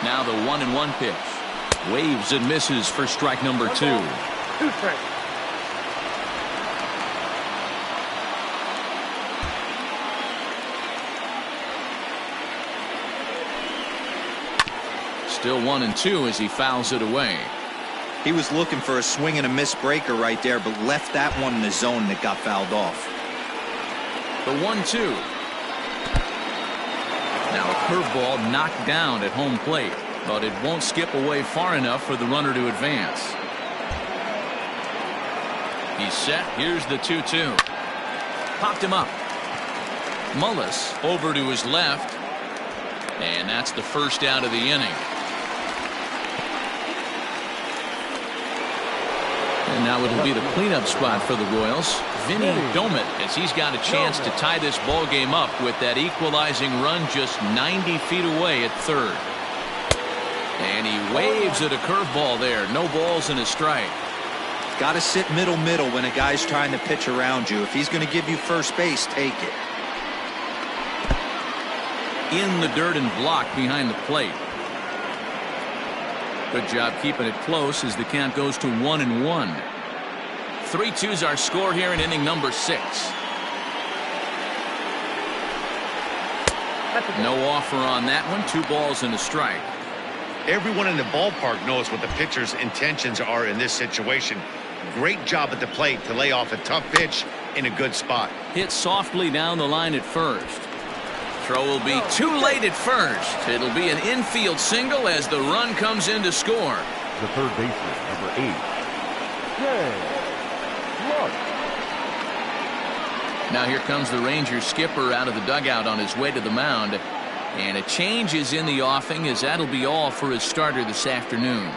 Now the 1-1 pitch. Waves and misses for strike number 2. 2 strikes. Still 1-2 as he fouls it away. He was looking for a swing and a miss breaker right there, but left that one in the zone that got fouled off. The 1-2. Now a curveball knocked down at home plate, but it won't skip away far enough for the runner to advance. He's set. Here's the 2-2. Popped him up. Mullis over to his left, and that's the first out of the inning. And now it'll be the cleanup spot for the Royals. Vinny Domit, as he's got a chance to tie this ball game up with that equalizing run just 90 feet away at third. And he waves at a curveball there. No balls and a strike. Got to sit middle when a guy's trying to pitch around you. If he's going to give you first base, take it. In the dirt and blocked behind the plate. Good job keeping it close as the count goes to 1-1. 3-2's our score here in inning number 6. No offer on that one. 2 balls and a strike. Everyone in the ballpark knows what the pitcher's intentions are in this situation. Great job at the plate to lay off a tough pitch in a good spot. Hit softly down the line at first. Throw will be too late at first. It'll be an infield single as the run comes in to score. the third baseman, number 8, Now here comes the Rangers skipper out of the dugout on his way to the mound. And a change is in the offing, as that'll be all for his starter this afternoon.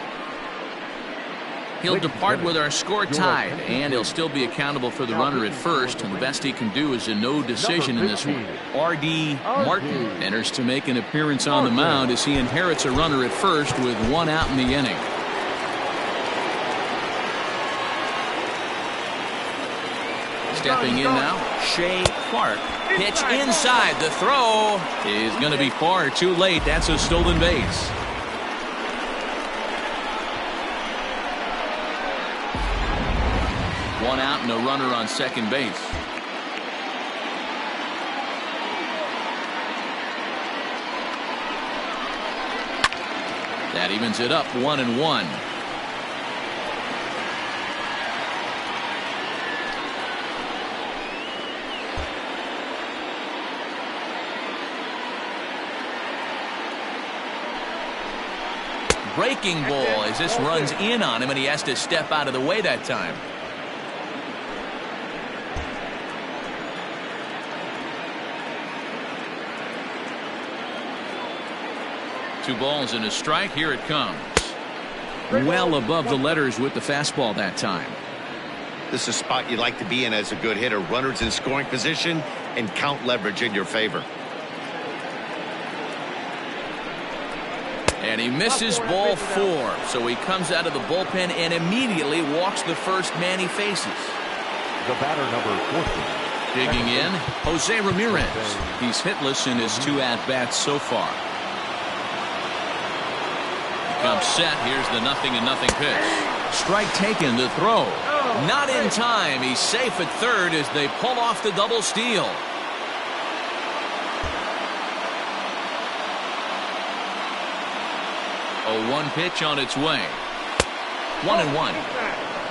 He'll depart with our score tied, and he'll still be accountable for the runner at first, and the best he can do is a no decision in this one. R.D. Martin enters to make an appearance on the mound as he inherits a runner at first with 1 out in the inning. Stepping in now, Shea Clark. Pitch inside. The throw is going to be far too late. That's a stolen base. One out and a runner on second base. That evens it up 1-1. Breaking ball as this runs in on him, and he has to step out of the way that time. Two balls and a strike. Here it comes. Well above the letters with the fastball that time. This is a spot you'd like to be in as a good hitter. Runners in scoring position and count leverage in your favor. And he misses ball 4. So he comes out of the bullpen and immediately walks the first man he faces. The batter, number 14. Digging in, Jose Ramirez. He's hitless in his 2 at-bats so far. Comes set. Here's the 0-0 pitch. Strike taken. The throw. Not in time. He's safe at third as they pull off the double steal. A 1 pitch on its way. 1-1.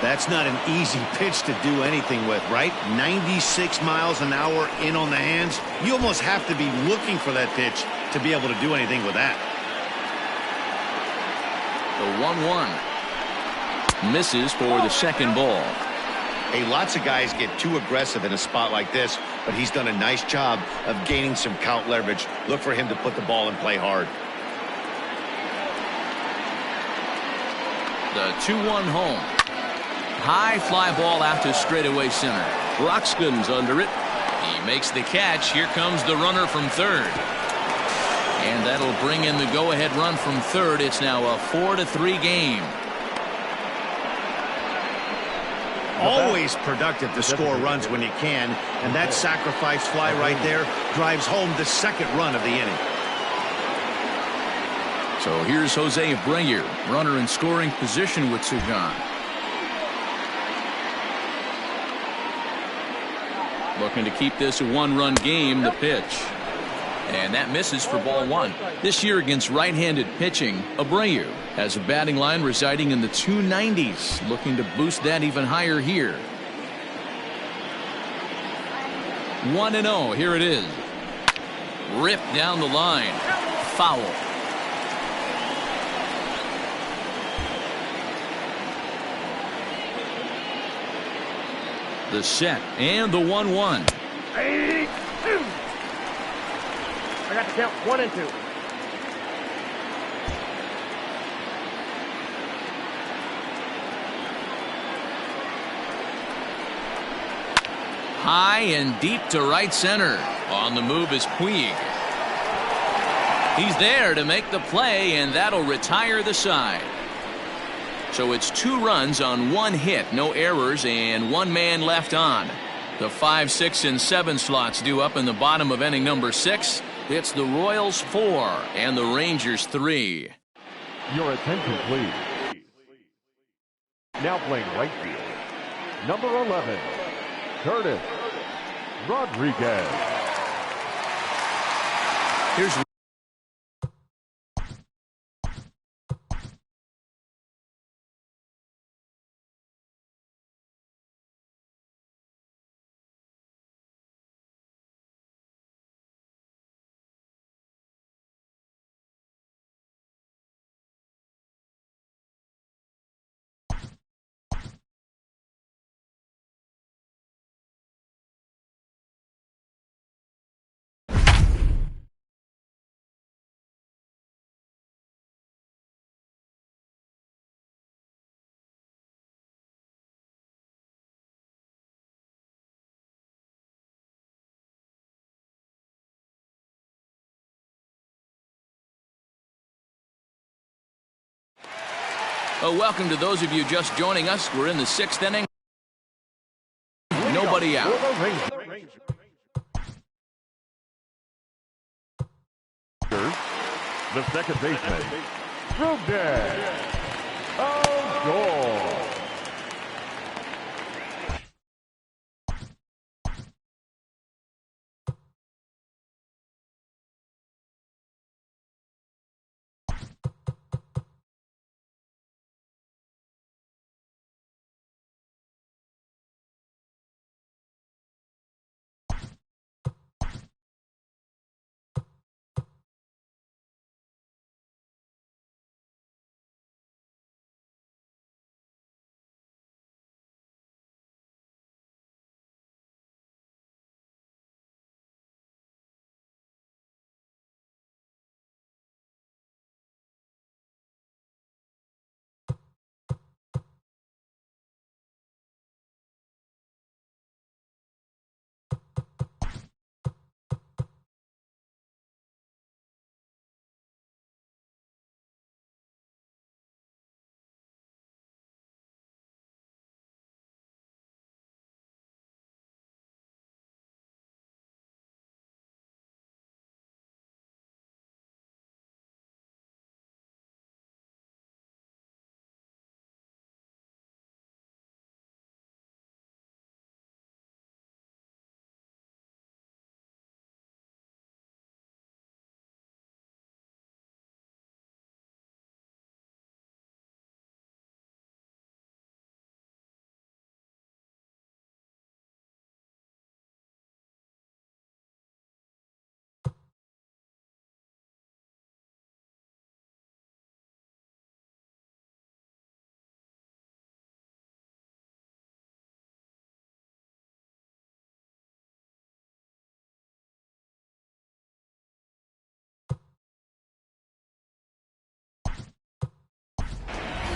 That's not an easy pitch to do anything with, right? 96 miles an hour in on the hands. You almost have to be looking for that pitch to be able to do anything with that. The 1-1. Misses for the second ball. Hey, lots of guys get too aggressive in a spot like this, but he's done a nice job of gaining some count leverage. Look for him to put the ball and play hard. The 2-1 home. High fly ball out to straightaway center. Broxton's under it. He makes the catch. Here comes the runner from third. And that'll bring in the go-ahead run from third. It's now a 4-3 game. Always productive to score runs when you can, and that sacrifice fly right there drives home the second run of the inning. So here's Jose Abreu, runner in scoring position with Sugan. Looking to keep this a 1-run game. The pitch. And that misses for ball 1. This year against right-handed pitching, Abreu has a batting line residing in the 290s, looking to boost that even higher here. 1-0. Here it is. Ripped down the line. Foul. The set and the 1-1. I got to count 1 and 2. High and deep to right center. On the move is Puig. He's there to make the play, and that'll retire the side. So it's 2 runs on 1 hit, no errors, and 1 man left on. The 5, 6, and 7 slots due up in the bottom of inning number 6. It's the Royals 4 and the Rangers 3. Your attention, please. Now playing right field, number 11, Curtis Rodriguez. Here's welcome to those of you just joining us. We're in the 6th inning. No nobody out. The second baseman, Rugden. Oh, goal.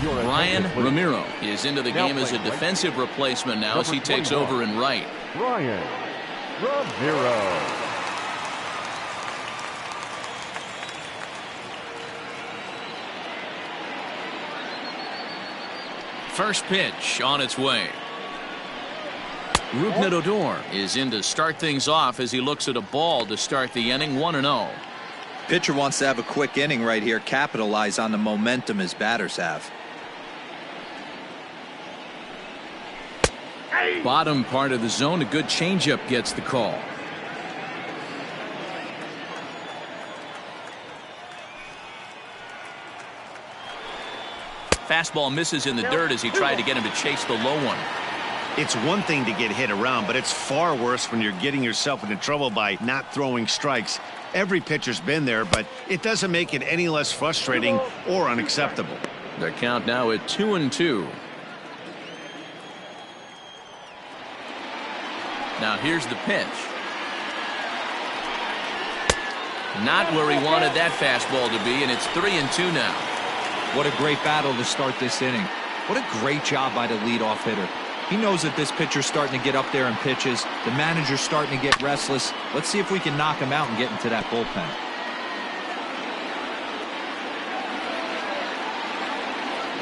Brian Ramiro is into the game as a defensive replacement now as he takes over in right. Brian Ramiro. First pitch on its way. Rougned Odor is in to start things off as he looks at a ball to start the inning 1-0. Pitcher wants to have a quick inning right here, capitalize on the momentum his batters have. Bottom part of the zone, a good changeup gets the call. Fastball misses in the dirt as he tried to get him to chase the low one. It's one thing to get hit around, but it's far worse when you're getting yourself into trouble by not throwing strikes. Every pitcher's been there, but it doesn't make it any less frustrating or unacceptable. The count now at 2-2. Now here's the pitch. Not where he wanted that fastball to be, and it's 3-2 now. What a great battle to start this inning. What a great job by the leadoff hitter. He knows that this pitcher's starting to get up there in pitches. The manager's starting to get restless. Let's see if we can knock him out and get into that bullpen.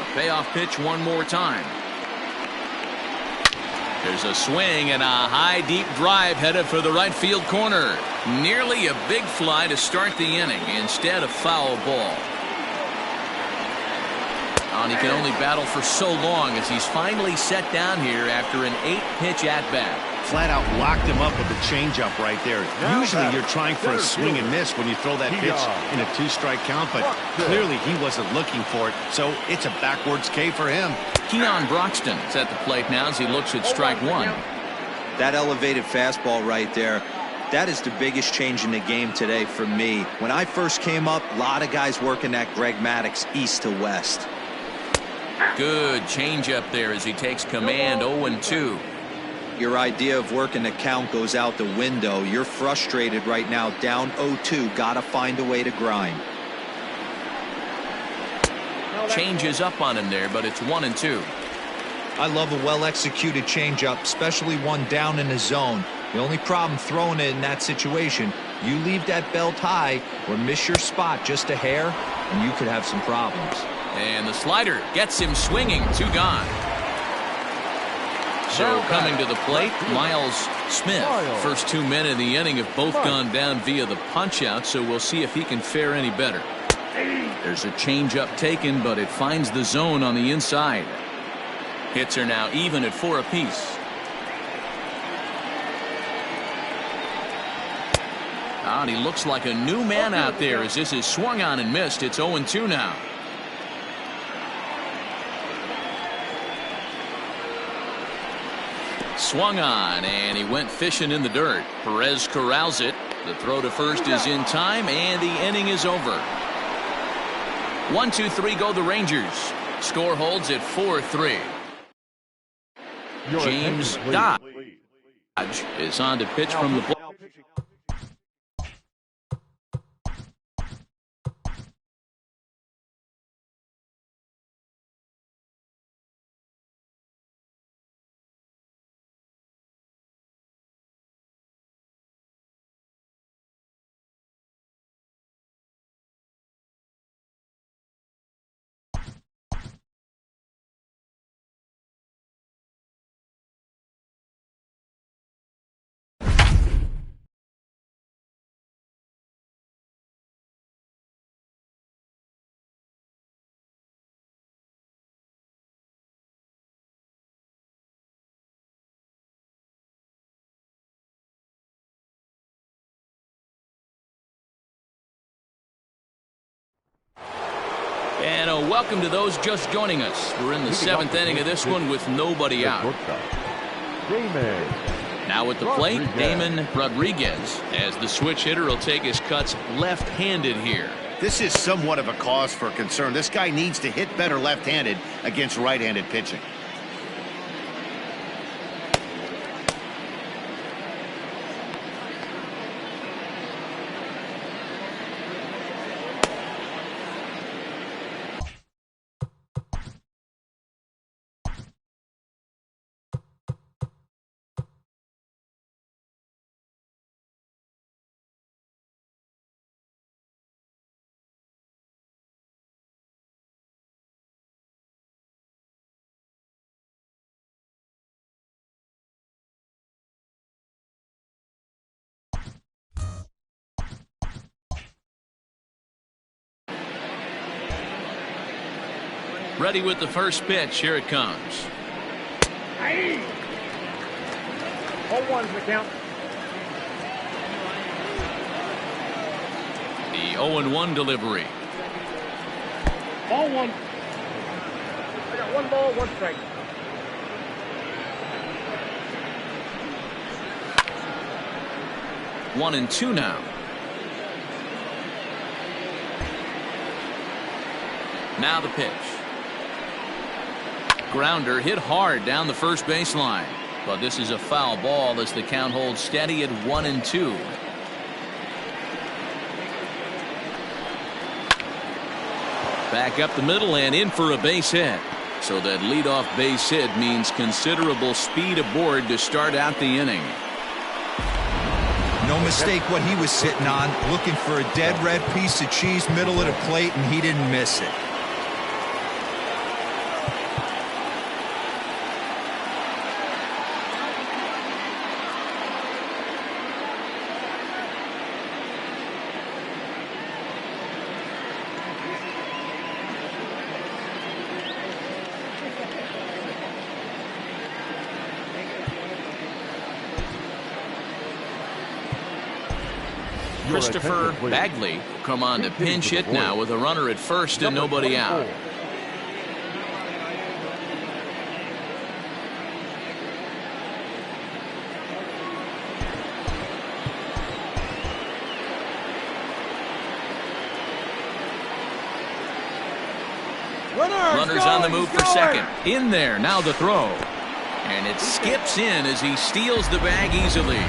A payoff pitch one more time. There's a swing and a high deep drive headed for the right field corner. Nearly a big fly to start the inning. Instead, a foul ball. And he can only battle for so long as he's finally set down here after an 8-pitch at-bat. Flat out locked him up with a changeup right there. Usually you're trying for a swing and miss when you throw that pitch in a 2-strike count, but clearly he wasn't looking for it, so it's a backwards K for him. Keon Broxton is at the plate now as he looks at strike one. That elevated fastball right there, that is the biggest change in the game today for me. When I first came up, a lot of guys working that Greg Maddux east to west. Good changeup there as he takes command. 0-2. Your idea of working the count goes out the window. You're frustrated right now, down 0-2. Gotta find a way to grind. Changes up on him there, but it's 1-2. I love a well-executed changeup, especially one down in the zone. The only problem throwing it in that situation, you leave that belt high or miss your spot just a hair, and you could have some problems. And the slider gets him swinging. 2 gone. So coming to the plate, Miles Smith. First 2 men in the inning have both gone down via the punch-out, so we'll see if he can fare any better. There's a changeup taken, but it finds the zone on the inside. Hits are now even at 4 apiece. And he looks like a new man out there as this is swung on and missed. It's 0-2 now. Swung on, and he went fishing in the dirt. Perez corrals it. The throw to first is in time, and the inning is over. 1-2-3 go the Rangers. Score holds at 4-3. James Dodge is on to pitch from the plate. And a welcome to those just joining us. We're in the 7th inning of this one with nobody out. Now at the plate, Damon Rodriguez, as the switch hitter will take his cuts left-handed here. This is somewhat of a cause for concern. This guy needs to hit better left-handed against right-handed pitching. Ready with the first pitch. Here it comes. 0-1's the count. The 0-1 delivery. Ball 1. I got 1 ball, 1 strike. One and 2 now. Now the pitch. Grounder hit hard down the first baseline, but this is a foul ball as the count holds steady at 1-2. Back up the middle and in for a base hit. So that leadoff base hit means considerable speed aboard to start out the inning. No mistake what he was sitting on, looking for a dead red piece of cheese middle of the plate, and he didn't miss it. Christopher Bagley will come on to pinch hit now with a runner at first and nobody out. Runners on the move for second. In there, now the throw. And it skips in as he steals the bag easily.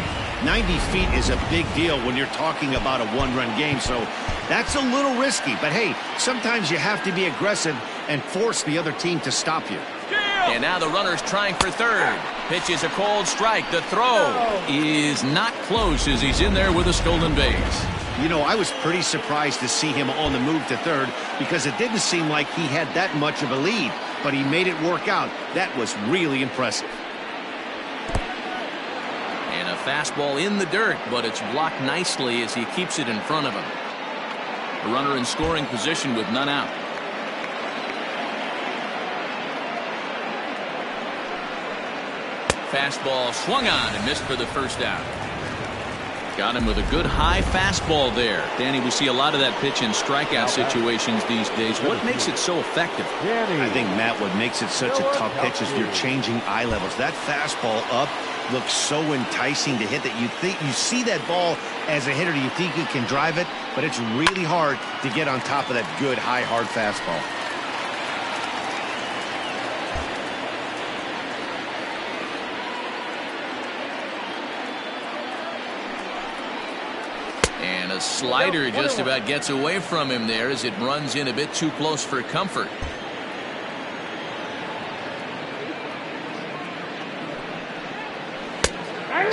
90 feet is a big deal when you're talking about a one-run game, so that's a little risky. But hey, sometimes you have to be aggressive and force the other team to stop you. And now the runner's trying for third. Pitch is a cold strike. The throw is not close as he's in there with a stolen base. You know, I was pretty surprised to see him on the move to third because it didn't seem like he had that much of a lead, but he made it work out. That was really impressive. Fastball in the dirt, but it's blocked nicely as he keeps it in front of him. A runner in scoring position with none out. Fastball swung on and missed for the first out. Got him with a good high fastball there. Danny, we see a lot of that pitch in strikeout situations these days. What makes it so effective? I think, Matt, what makes it such a tough pitch is you're changing eye levels. That fastball up looks so enticing to hit that you see that ball as a hitter, you think you can drive it, but it's really hard to get on top of that good high hard fastball. And a slider just about gets away from him there as it runs in a bit too close for comfort.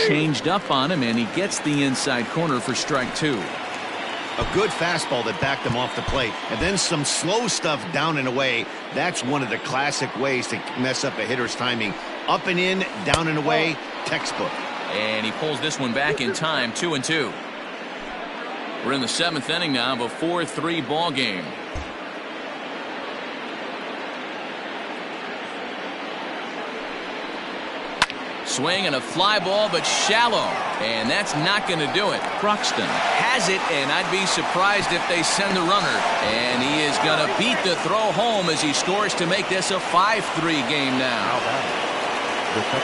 Changed up on him, and he gets the inside corner for strike two. A good fastball that backed him off the plate, and then some slow stuff down and away. That's one of the classic ways to mess up a hitter's timing. Up and in, down and away, textbook. And he pulls this one back in time, 2-2. We're in the seventh inning now of a 4-3 ball game. Swing and a fly ball, but shallow, and that's not going to do it. Croxton has it, and I'd be surprised if they send the runner. And he is going to beat the throw home as he scores to make this a 5-3 game now.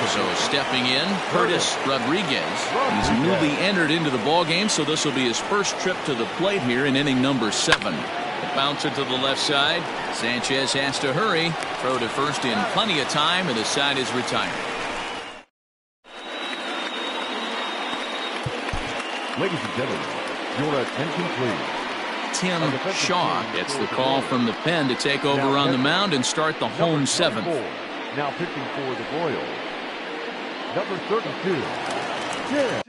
So stepping in, Curtis Rodriguez. He's newly entered into the ball game, so this will be his first trip to the plate here in inning number 7. A bouncer to the left side. Sanchez has to hurry. Throw to first in plenty of time, and the side is retired. Ladies and gentlemen, your attention please. Tim Shaw gets the call from the pen to take over on the mound and start the home seventh. Now pitching for the Royals, number 32, Tim.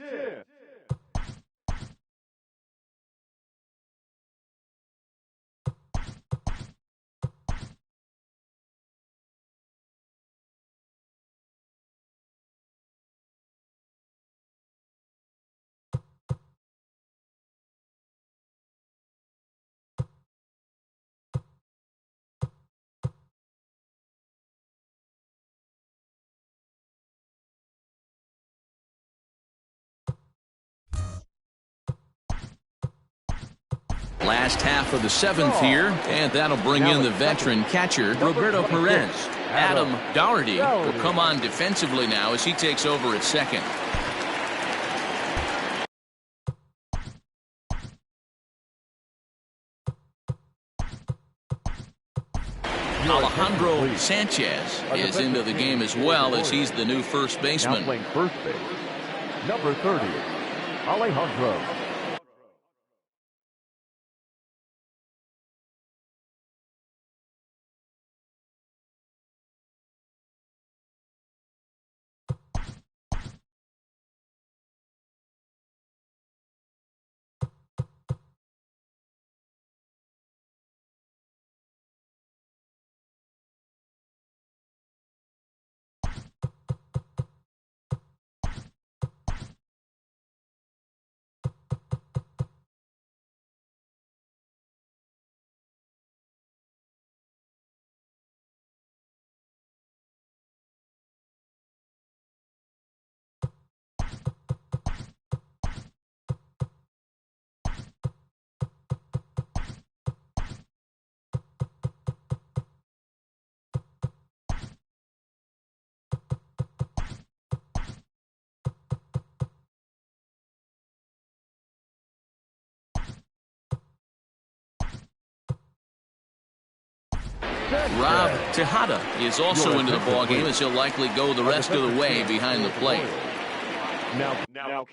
Last half of the seventh here, and that'll bring in the veteran catcher, Roberto Perez. Adam Doherty will come on defensively now as he takes over at second. Alejandro Sanchez is into the game as well as he's the new first baseman. Now playing first base, number 30, Alejandro. Rob Tejada is also into the ballgame as he'll likely go the rest of the way behind the plate. Now.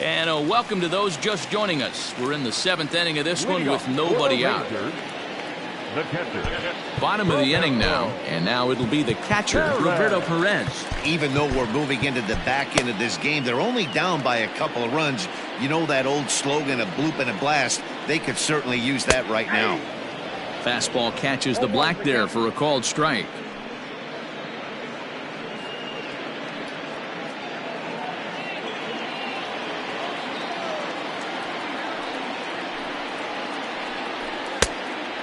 And a welcome to those just joining us. We're in the 7th inning of this one with nobody out. The catcher. Bottom of the inning now, and now it'll be the catcher, Roberto Perez. Even though we're moving into the back end of this game, they're only down by a couple of runs. You know that old slogan of bloop and a blast? They could certainly use that right now. Fastball catches the black there for a called strike.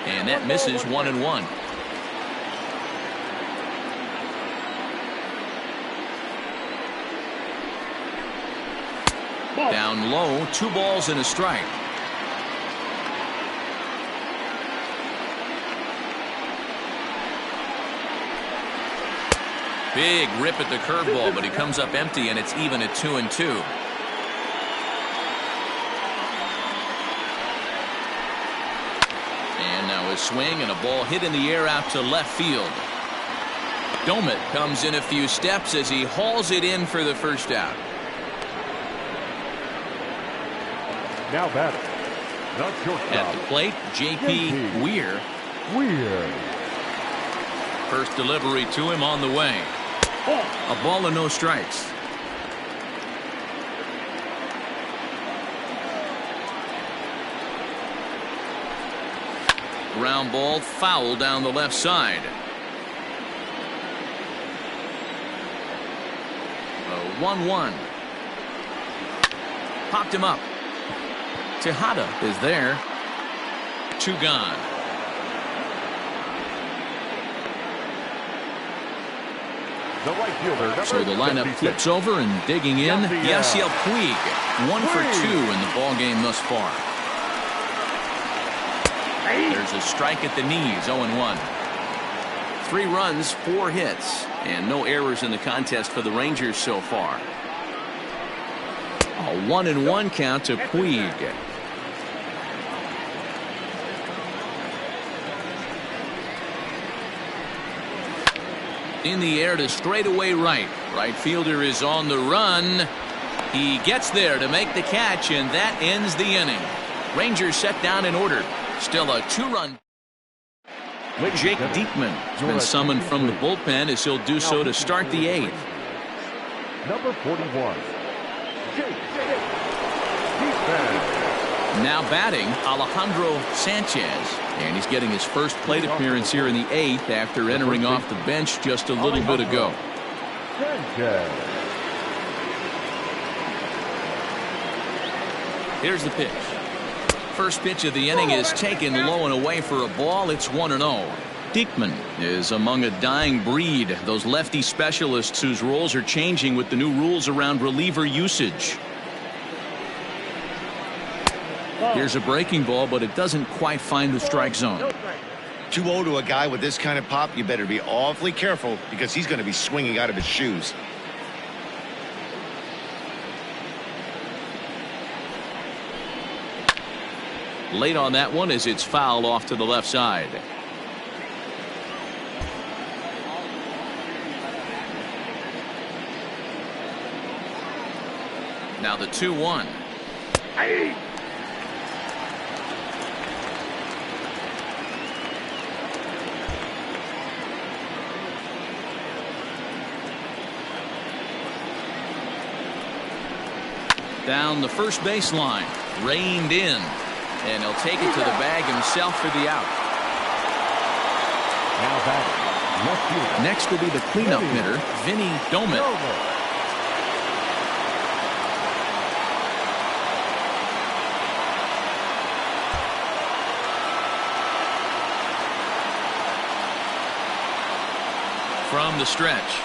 And that misses 1-1. Down low, 2 balls and a strike. Big rip at the curveball, but he comes up empty, and it's even at 2-2. A swing and a ball hit in the air out to left field. Domet comes in a few steps as he hauls it in for the first out. Now batting. Not shortstop. At the plate, J.P. Weir. First delivery to him on the way. A ball and no strikes. Ground ball foul down the left side. 1-1. Popped him up. Tejada is there. 2 gone. The right fielder. So the lineup flips over and digging in. Yasiel Puig, 1 for 2 in the ball game thus far. There's a strike at the knees, 0-1. 3 runs, 4 hits, and no errors in the contest for the Rangers so far. A 1-1 count to Puig. In the air to straightaway right. Right fielder is on the run. He gets there to make the catch, and that ends the inning. Rangers set down in order. Still a 2-run. Jake Diekman has been summoned from the bullpen as he'll do so to start the 8th. Number 41. Jake Diekman. Now batting, Alejandro Sanchez. And he's getting his first plate appearance here in the 8th after entering off the bench just a little bit ago. Sanchez. Here's the pitch. First pitch of the inning is taken low and away for a ball. It's 1-0. Diekman is among a dying breed, those lefty specialists whose roles are changing with the new rules around reliever usage. Here's a breaking ball, but it doesn't quite find the strike zone. 2-0 to a guy with this kind of pop, you better be awfully careful because he's going to be swinging out of his shoes. Late on that one as it's fouled off to the left side. Now the 2-1. Down the first baseline, reined in, and he'll take it to the bag himself for the out. Now batting, left fielder. Next will be the cleanup hitter, Vinny Domet. From the stretch.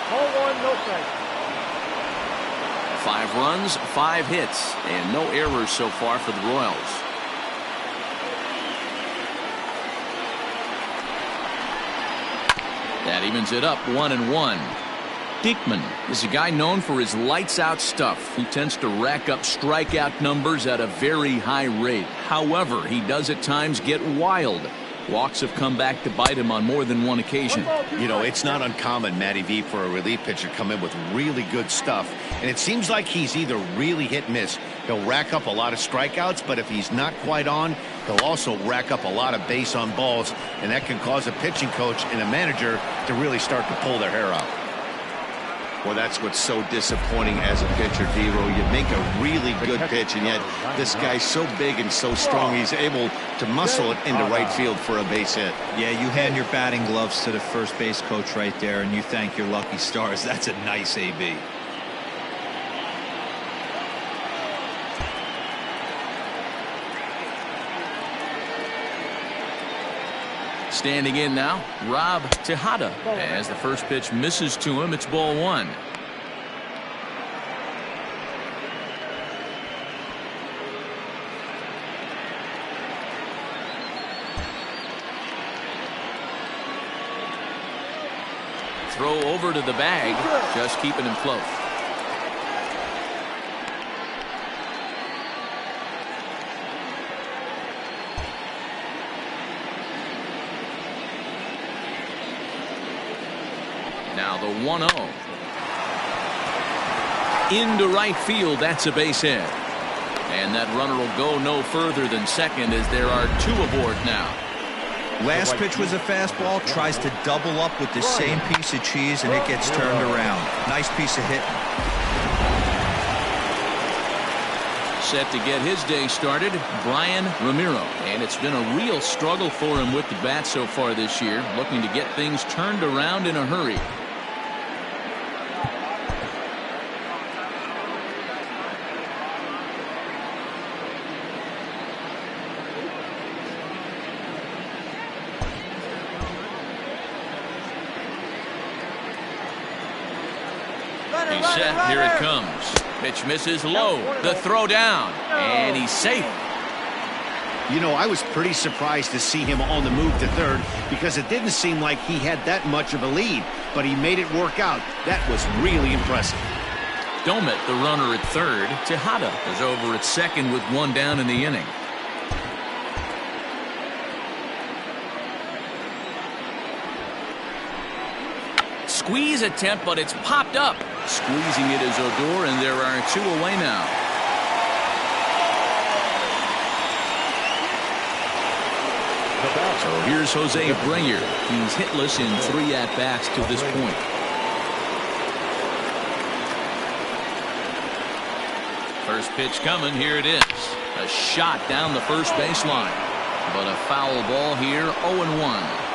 0-1, no strike. 5 runs, 5 hits, and no errors so far for the Royals. That evens it up 1-1. Diekman is a guy known for his lights-out stuff. He tends to rack up strikeout numbers at a very high rate. However, he does at times get wild. Walks have come back to bite him on more than one occasion. You know, it's not uncommon, Matty V, for a relief pitcher to come in with really good stuff. And it seems like he's either really hit and miss. He'll rack up a lot of strikeouts, but if he's not quite on, he'll also rack up a lot of base on balls. And that can cause a pitching coach and a manager to really start to pull their hair out. Well, that's what's so disappointing as a pitcher, D-Roll. You make a really good pitch, and yet this guy's so big and so strong, he's able to muscle it into right field for a base hit. Yeah, you hand your batting gloves to the first base coach right there, and you thank your lucky stars. That's a nice AB. Standing in now, Rob Tejada. As the first pitch misses to him, it's ball one. Throw over to the bag, just keeping him close. Now the 1-0. Into right field, that's a base hit. And that runner will go no further than second as there are two aboard now. Last pitch was a fastball, tries to double up with the same piece of cheese, and it gets turned around. Nice piece of hitting. Set to get his day started, Brian Ramiro. And it's been a real struggle for him with the bat so far this year, looking to get things turned around in a hurry. He's set, here it comes. Pitch misses low, the throw down, and he's safe. You know, I was pretty surprised to see him on the move to third because it didn't seem like he had that much of a lead, but he made it work out. That was really impressive. Domet, the runner at third. Tejada is over at second with one down in the inning. Squeeze attempt, but it's popped up. Squeezing it is Odor, and there are two away now. So here's Jose Abreu. He's hitless in 3 at-bats to this point. First pitch coming. Here it is. A shot down the first baseline. But a foul ball here, 0-1.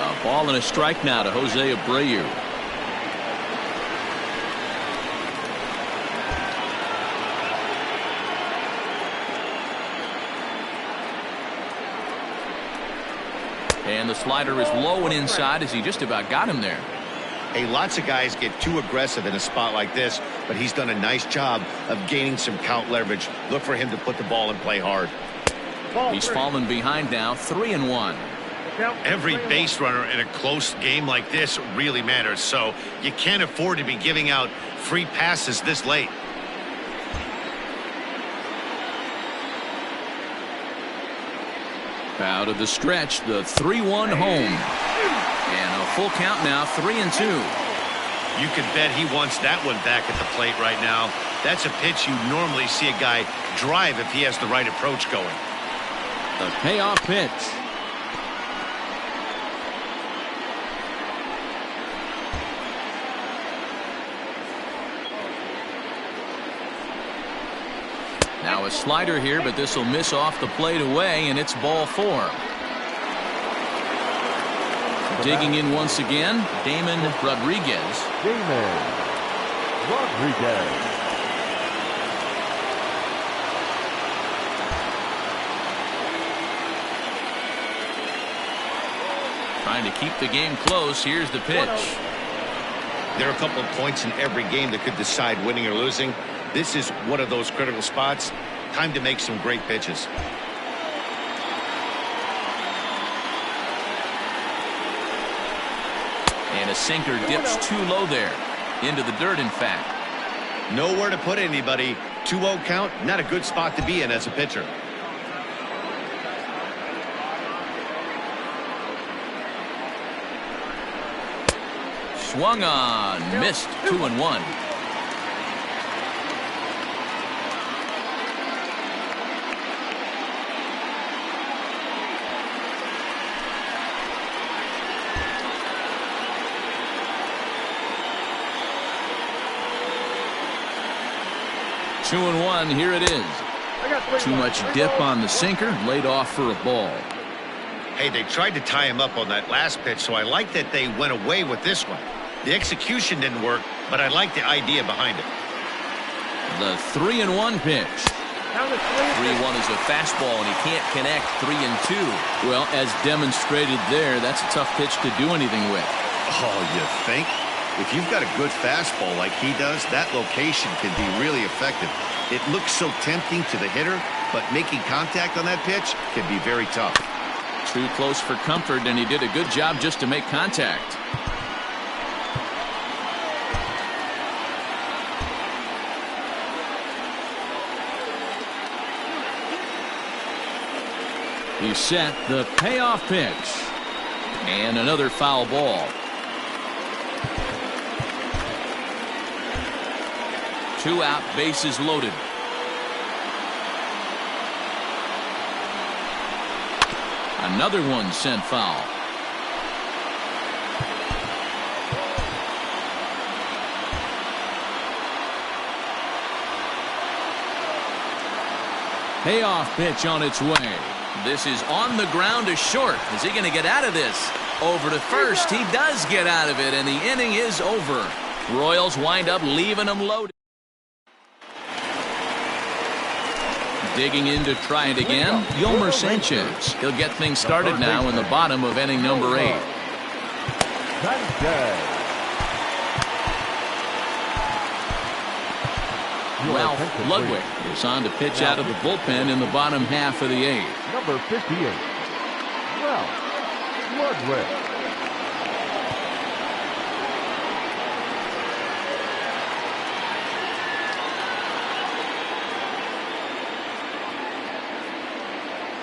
A ball and a strike now to Jose Abreu. And the slider is low and inside as he just about got him there. Hey, lots of guys get too aggressive in a spot like this, but he's done a nice job of gaining some count leverage. Look for him to put the ball and play hard. He's fallen behind now, 3-1. Every base runner in a close game like this really matters, so you can't afford to be giving out free passes this late. Out of the stretch, the 3-1 home. And a full count now, 3-2. You can bet he wants that one back at the plate right now. That's a pitch you normally see a guy drive if he has the right approach going. The payoff pitch. Now a slider here, but this will miss off the plate away, and it's ball 4. Digging in once again, Damon Rodriguez. Trying to keep the game close. Here's the pitch. There are a couple of points in every game that could decide winning or losing. This is one of those critical spots. Time to make some great pitches. And a sinker dips too low there. Into the dirt, in fact. Nowhere to put anybody. 2-0 count, not a good spot to be in as a pitcher. Swung on, missed. 2-1. Two and one, here it is. Too much dip on the sinker, laid off for a ball. Hey, they tried to tie him up on that last pitch, so I like that they went away with this one. The execution didn't work, but I like the idea behind it. The 3-1 pitch. 3-1 is a fastball, and he can't connect. 3-2. Well, as demonstrated there, that's a tough pitch to do anything with. Oh, you think? If you've got a good fastball like he does, that location can be really effective. It looks so tempting to the hitter, but making contact on that pitch can be very tough. Too close for comfort, and he did a good job just to make contact. He set the payoff pitch. And another foul ball. 2 out, bases loaded. Another one sent foul. Payoff pitch on its way. This is on the ground to short. Is he going to get out of this? Over to first. He does get out of it, and the inning is over. Royals wind up leaving him loaded. Digging in to try it again, Yolmer Sanchez. He'll get things started now in the bottom of inning number 8. Ralph Ludwig is on to pitch out of the bullpen in the bottom half of the 8th. Number 58, Ralph Ludwig.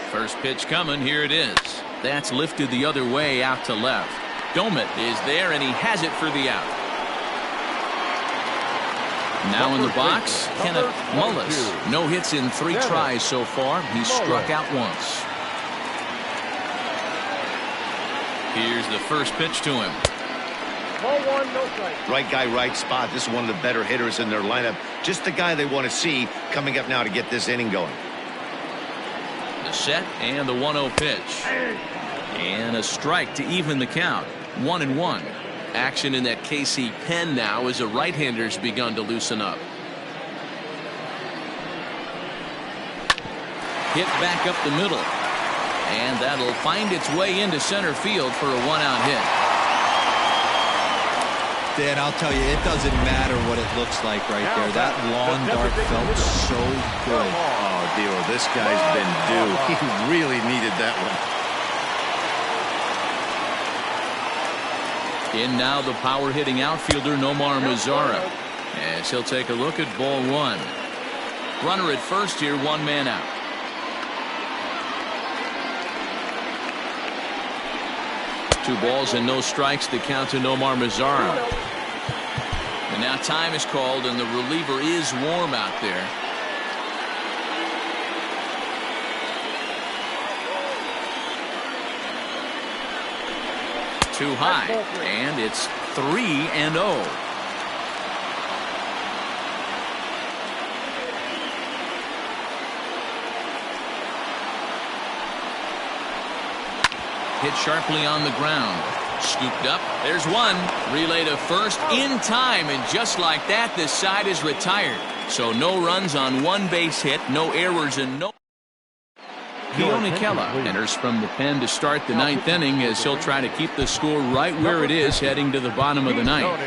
First pitch coming, here it is. That's lifted the other way out to left. Domit is there, and he has it for the out. Now in the box, Kenneth Mullis. No hits in 3 tries so far. He's struck out once. Here's the first pitch to him. Ball 1, no strike. Right guy, right spot. This is one of the better hitters in their lineup. Just the guy they want to see coming up now to get this inning going. The set and the 1-0 pitch. And a strike to even the count. 1-1. Action in that KC pen now as a right-hander's begun to loosen up. Hit back up the middle. And that'll find its way into center field for a 1-out hit. Dan, I'll tell you, it doesn't matter what it looks like right there. That lawn dart felt so good. Oh, Dilo, this guy's been due. He really needed that one. In now the power-hitting outfielder Nomar Mazara, as he'll take a look at ball 1. Runner at first here, 1 man out. Two balls and no strikes to count to Nomar Mazara. And now time is called, and the reliever is warm out there. Too high, and it's 3-0. Hit sharply on the ground. Scooped up. There's one. Relay to first in time, and just like that, this side is retired. So no runs on 1 base hit, no errors, and no. Keone Kela enters from the pen to start the 9th inning as he'll try to keep the score right where it is heading to the bottom of the 9th.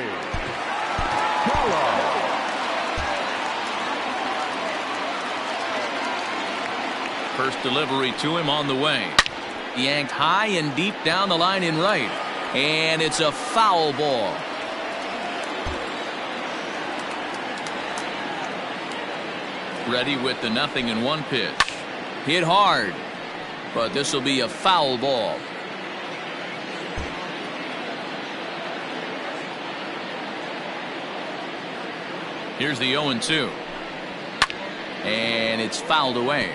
First delivery to him on the way. Yanked high and deep down the line in right. And it's a foul ball. Ready with the 0-1 pitch. Hit hard, but this will be a foul ball. Here's the 0-2. And it's fouled away.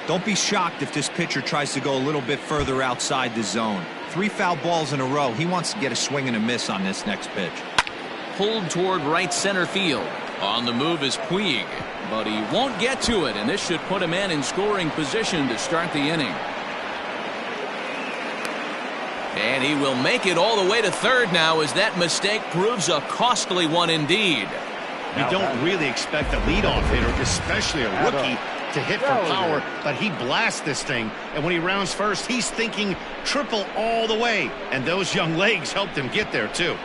Don't be shocked if this pitcher tries to go a little bit further outside the zone. 3 foul balls in a row. He wants to get a swing and a miss on this next pitch. Pulled toward right center field. On the move is Puig, but he won't get to it, and this should put a man in scoring position to start the inning. And he will make it all the way to third now, as that mistake proves a costly one indeed. You don't really expect a leadoff hitter, especially a rookie, to hit for power, but he blasts this thing, and when he rounds first, he's thinking triple all the way, and those young legs helped him get there too.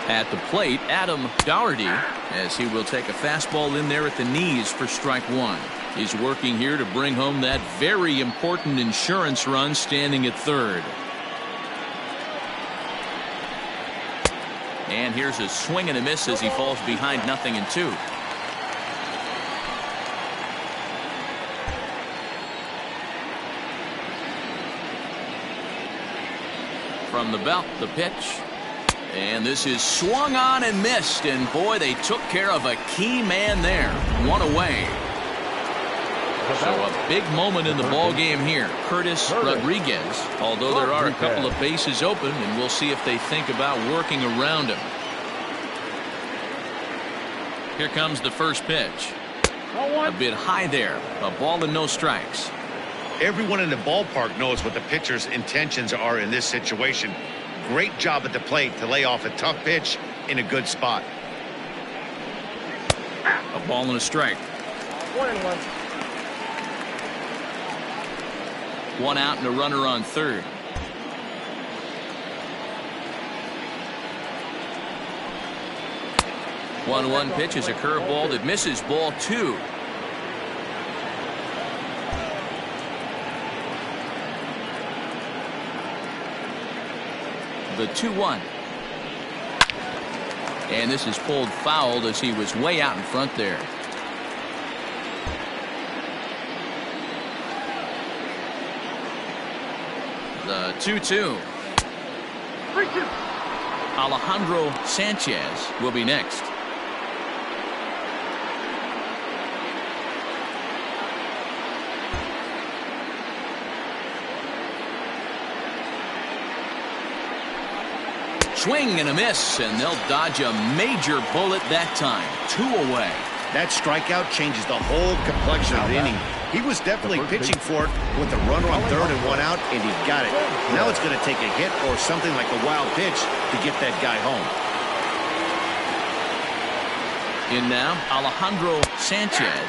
At the plate, Adam Doherty, as he will take a fastball in there at the knees for strike one. He's working here to bring home that very important insurance run, standing at third. And here's a swing and a miss as he falls behind 0-2. From the belt, the pitch. And this is swung on and missed, and boy, they took care of a key man there. One away. So a big moment in the ball game here. Curtis Rodriguez, although there are a couple of bases open, and we'll see if they think about working around him. Here comes the first pitch. A bit high there. A ball and no strikes. Everyone in the ballpark knows what the pitcher's intentions are in this situation. Great job at the plate to lay off a tough pitch in a good spot. A ball and a strike. 1-1. One out and a runner on third. One pitch is a curveball that misses, ball 2. The 2-1. And this is pulled foul as he was way out in front there. The 2-2. Alejandro Sanchez will be next. Swing and a miss, and they'll dodge a major bullet that time. 2 away. That strikeout changes the whole complexion of the inning. He was definitely pitching for it with a runner on third and 1 out, and he got it. Now it's going to take a hit or something like a wild pitch to get that guy home. In now, Alejandro Sanchez,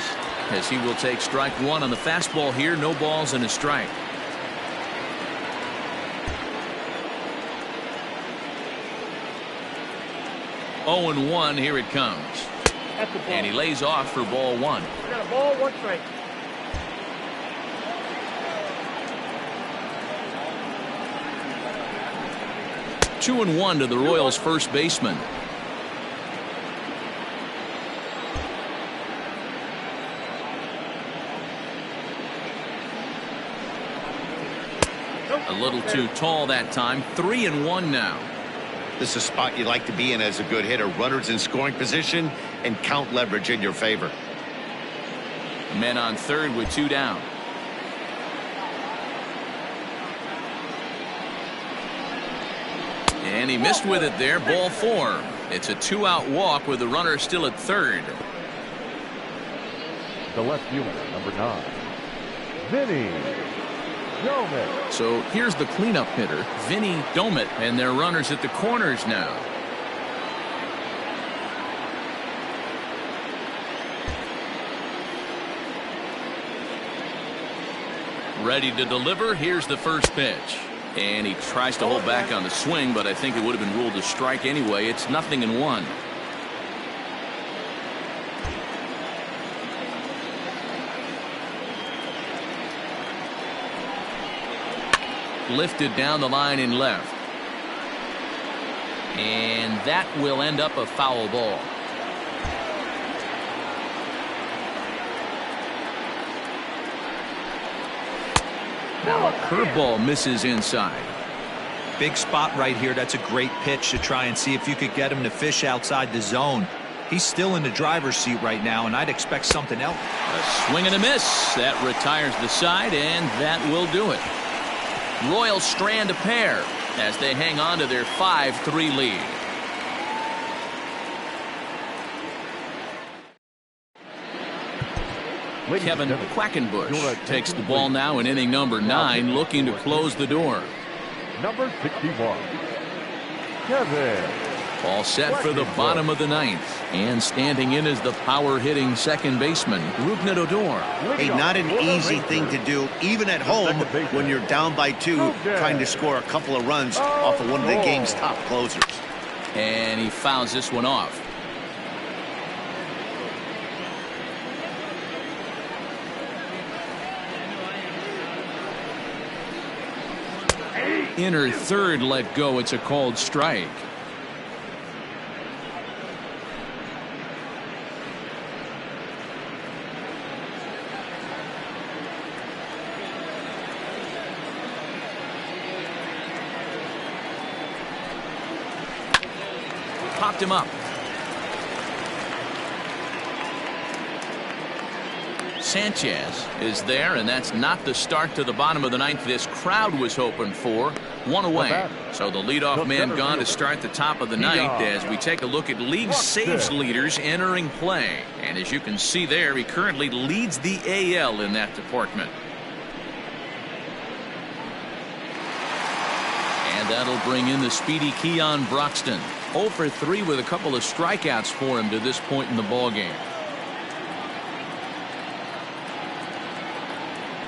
as he will take strike 1 on the fastball here. No balls and a strike. Oh, 0-1, here it comes. And he lays off for ball 1. We got a ball, 1 strike. Two and 1 to the Royals' first baseman. A little too tall that time. 3-1 now. This is a spot you like to be in as a good hitter. Runners in scoring position and count leverage in your favor. Men on third with 2 down. And he missed with it there. Ball 4. It's a 2-out walk with the runner still at third. The left fielder, number 9, Vinny Domit. So here's the cleanup hitter, Vinny Domit, and their runners at the corners now. Ready to deliver. Here's the first pitch. And he tries to hold back on the swing, but I think it would have been ruled a strike anyway. It's 0-1. Lifted down the line in left. And that will end up a foul ball. Now a curveball misses inside. Big spot right here. That's a great pitch to try and see if you could get him to fish outside the zone. He's still in the driver's seat right now, and I'd expect something else. A swing and a miss. That retires the side, and that will do it. Royals strand a pair as they hang on to their 5-3 lead. Kevin Quackenbush takes the ball now in inning number 9, looking to close the door. Number 61, Kevin. All set for the bottom of the 9th. And standing in is the power-hitting second baseman, Rougned Odor. Hey, not an easy thing to do, even at home when you're down by 2, trying to score a couple of runs off of one of the game's top closers. And he fouls this one off. Inner third let go. It's a called strike. Popped him up. Sanchez is there, and that's not the start to the bottom of the 9th this crowd was hoping for. One away. So the leadoff man gone to start the top of the 9th as we take a look at league saves leaders entering play. And as you can see there, he currently leads the AL in that department. And that'll bring in the speedy Keon Broxton. 0 for 3 with a couple of strikeouts for him to this point in the ballgame.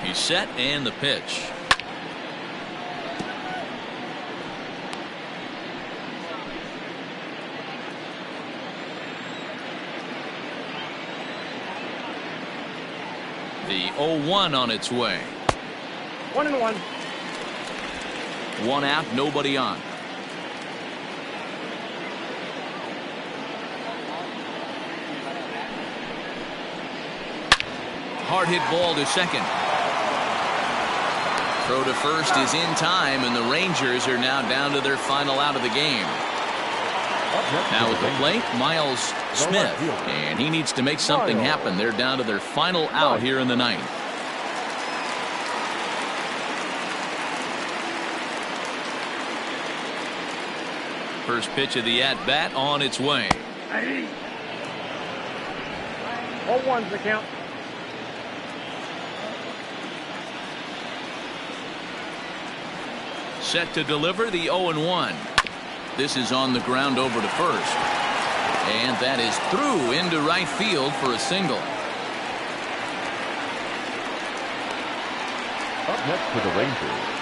He's set, and the pitch. The 0-1 on its way. 1-1. One out, nobody on. Hard hit ball to second. Throw to first is in time, and the Rangers are now down to their final out of the game. Now at the plate, Miles Smith, and he needs to make something happen. They're down to their final out here in the 9th. First pitch of the at-bat on its way. 0-1's the count. Set to deliver the 0-1. This is on the ground over to first. And that is through into right field for a single. Up next for the Rangers,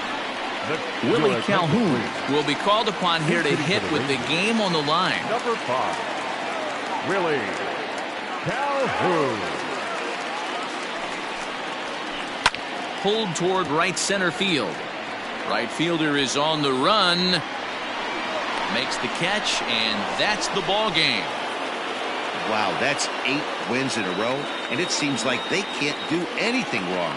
Willie Calhoun will be called upon here to hit with the game on the line. Number 5, Willie Calhoun. Pulled toward right center field. Right fielder is on the run. Makes the catch, and that's the ball game. Wow, that's 8 wins in a row, and it seems like they can't do anything wrong.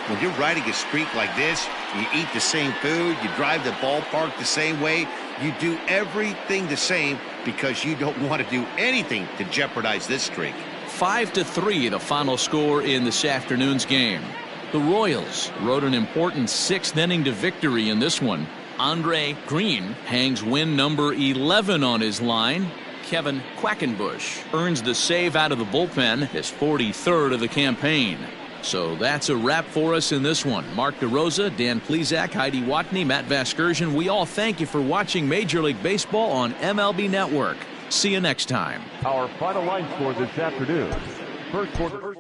When you're riding a streak like this, you eat the same food, you drive the ballpark the same way, you do everything the same because you don't want to do anything to jeopardize this streak. 5-3 the final score in this afternoon's game. The Royals rode an important 6th inning to victory in this one. Andre Green hangs win number 11 on his line. Kevin Quackenbush earns the save out of the bullpen, his 43rd of the campaign. So that's a wrap for us in this one. Mark DeRosa, Dan Plesac, Heidi Watney, Matt Vasgersian, we all thank you for watching Major League Baseball on MLB Network. See you next time. Our final line score this afternoon. First quarter.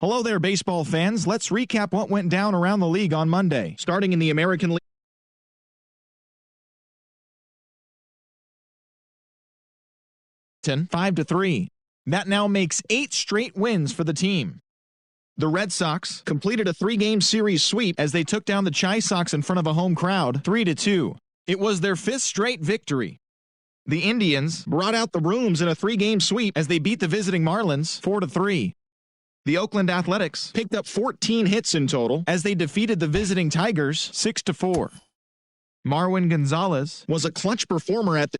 Hello there, baseball fans. Let's recap what went down around the league on Monday. Starting in the American League. 5-3. That now makes 8 straight wins for the team. The Red Sox completed a 3-game series sweep as they took down the Chi Sox in front of a home crowd 3-2. It was their 5th straight victory. The Indians brought out the rooms in a 3-game sweep as they beat the visiting Marlins 4-3. The Oakland Athletics picked up 14 hits in total as they defeated the visiting Tigers 6-4. Marwin Gonzalez was a clutch performer at the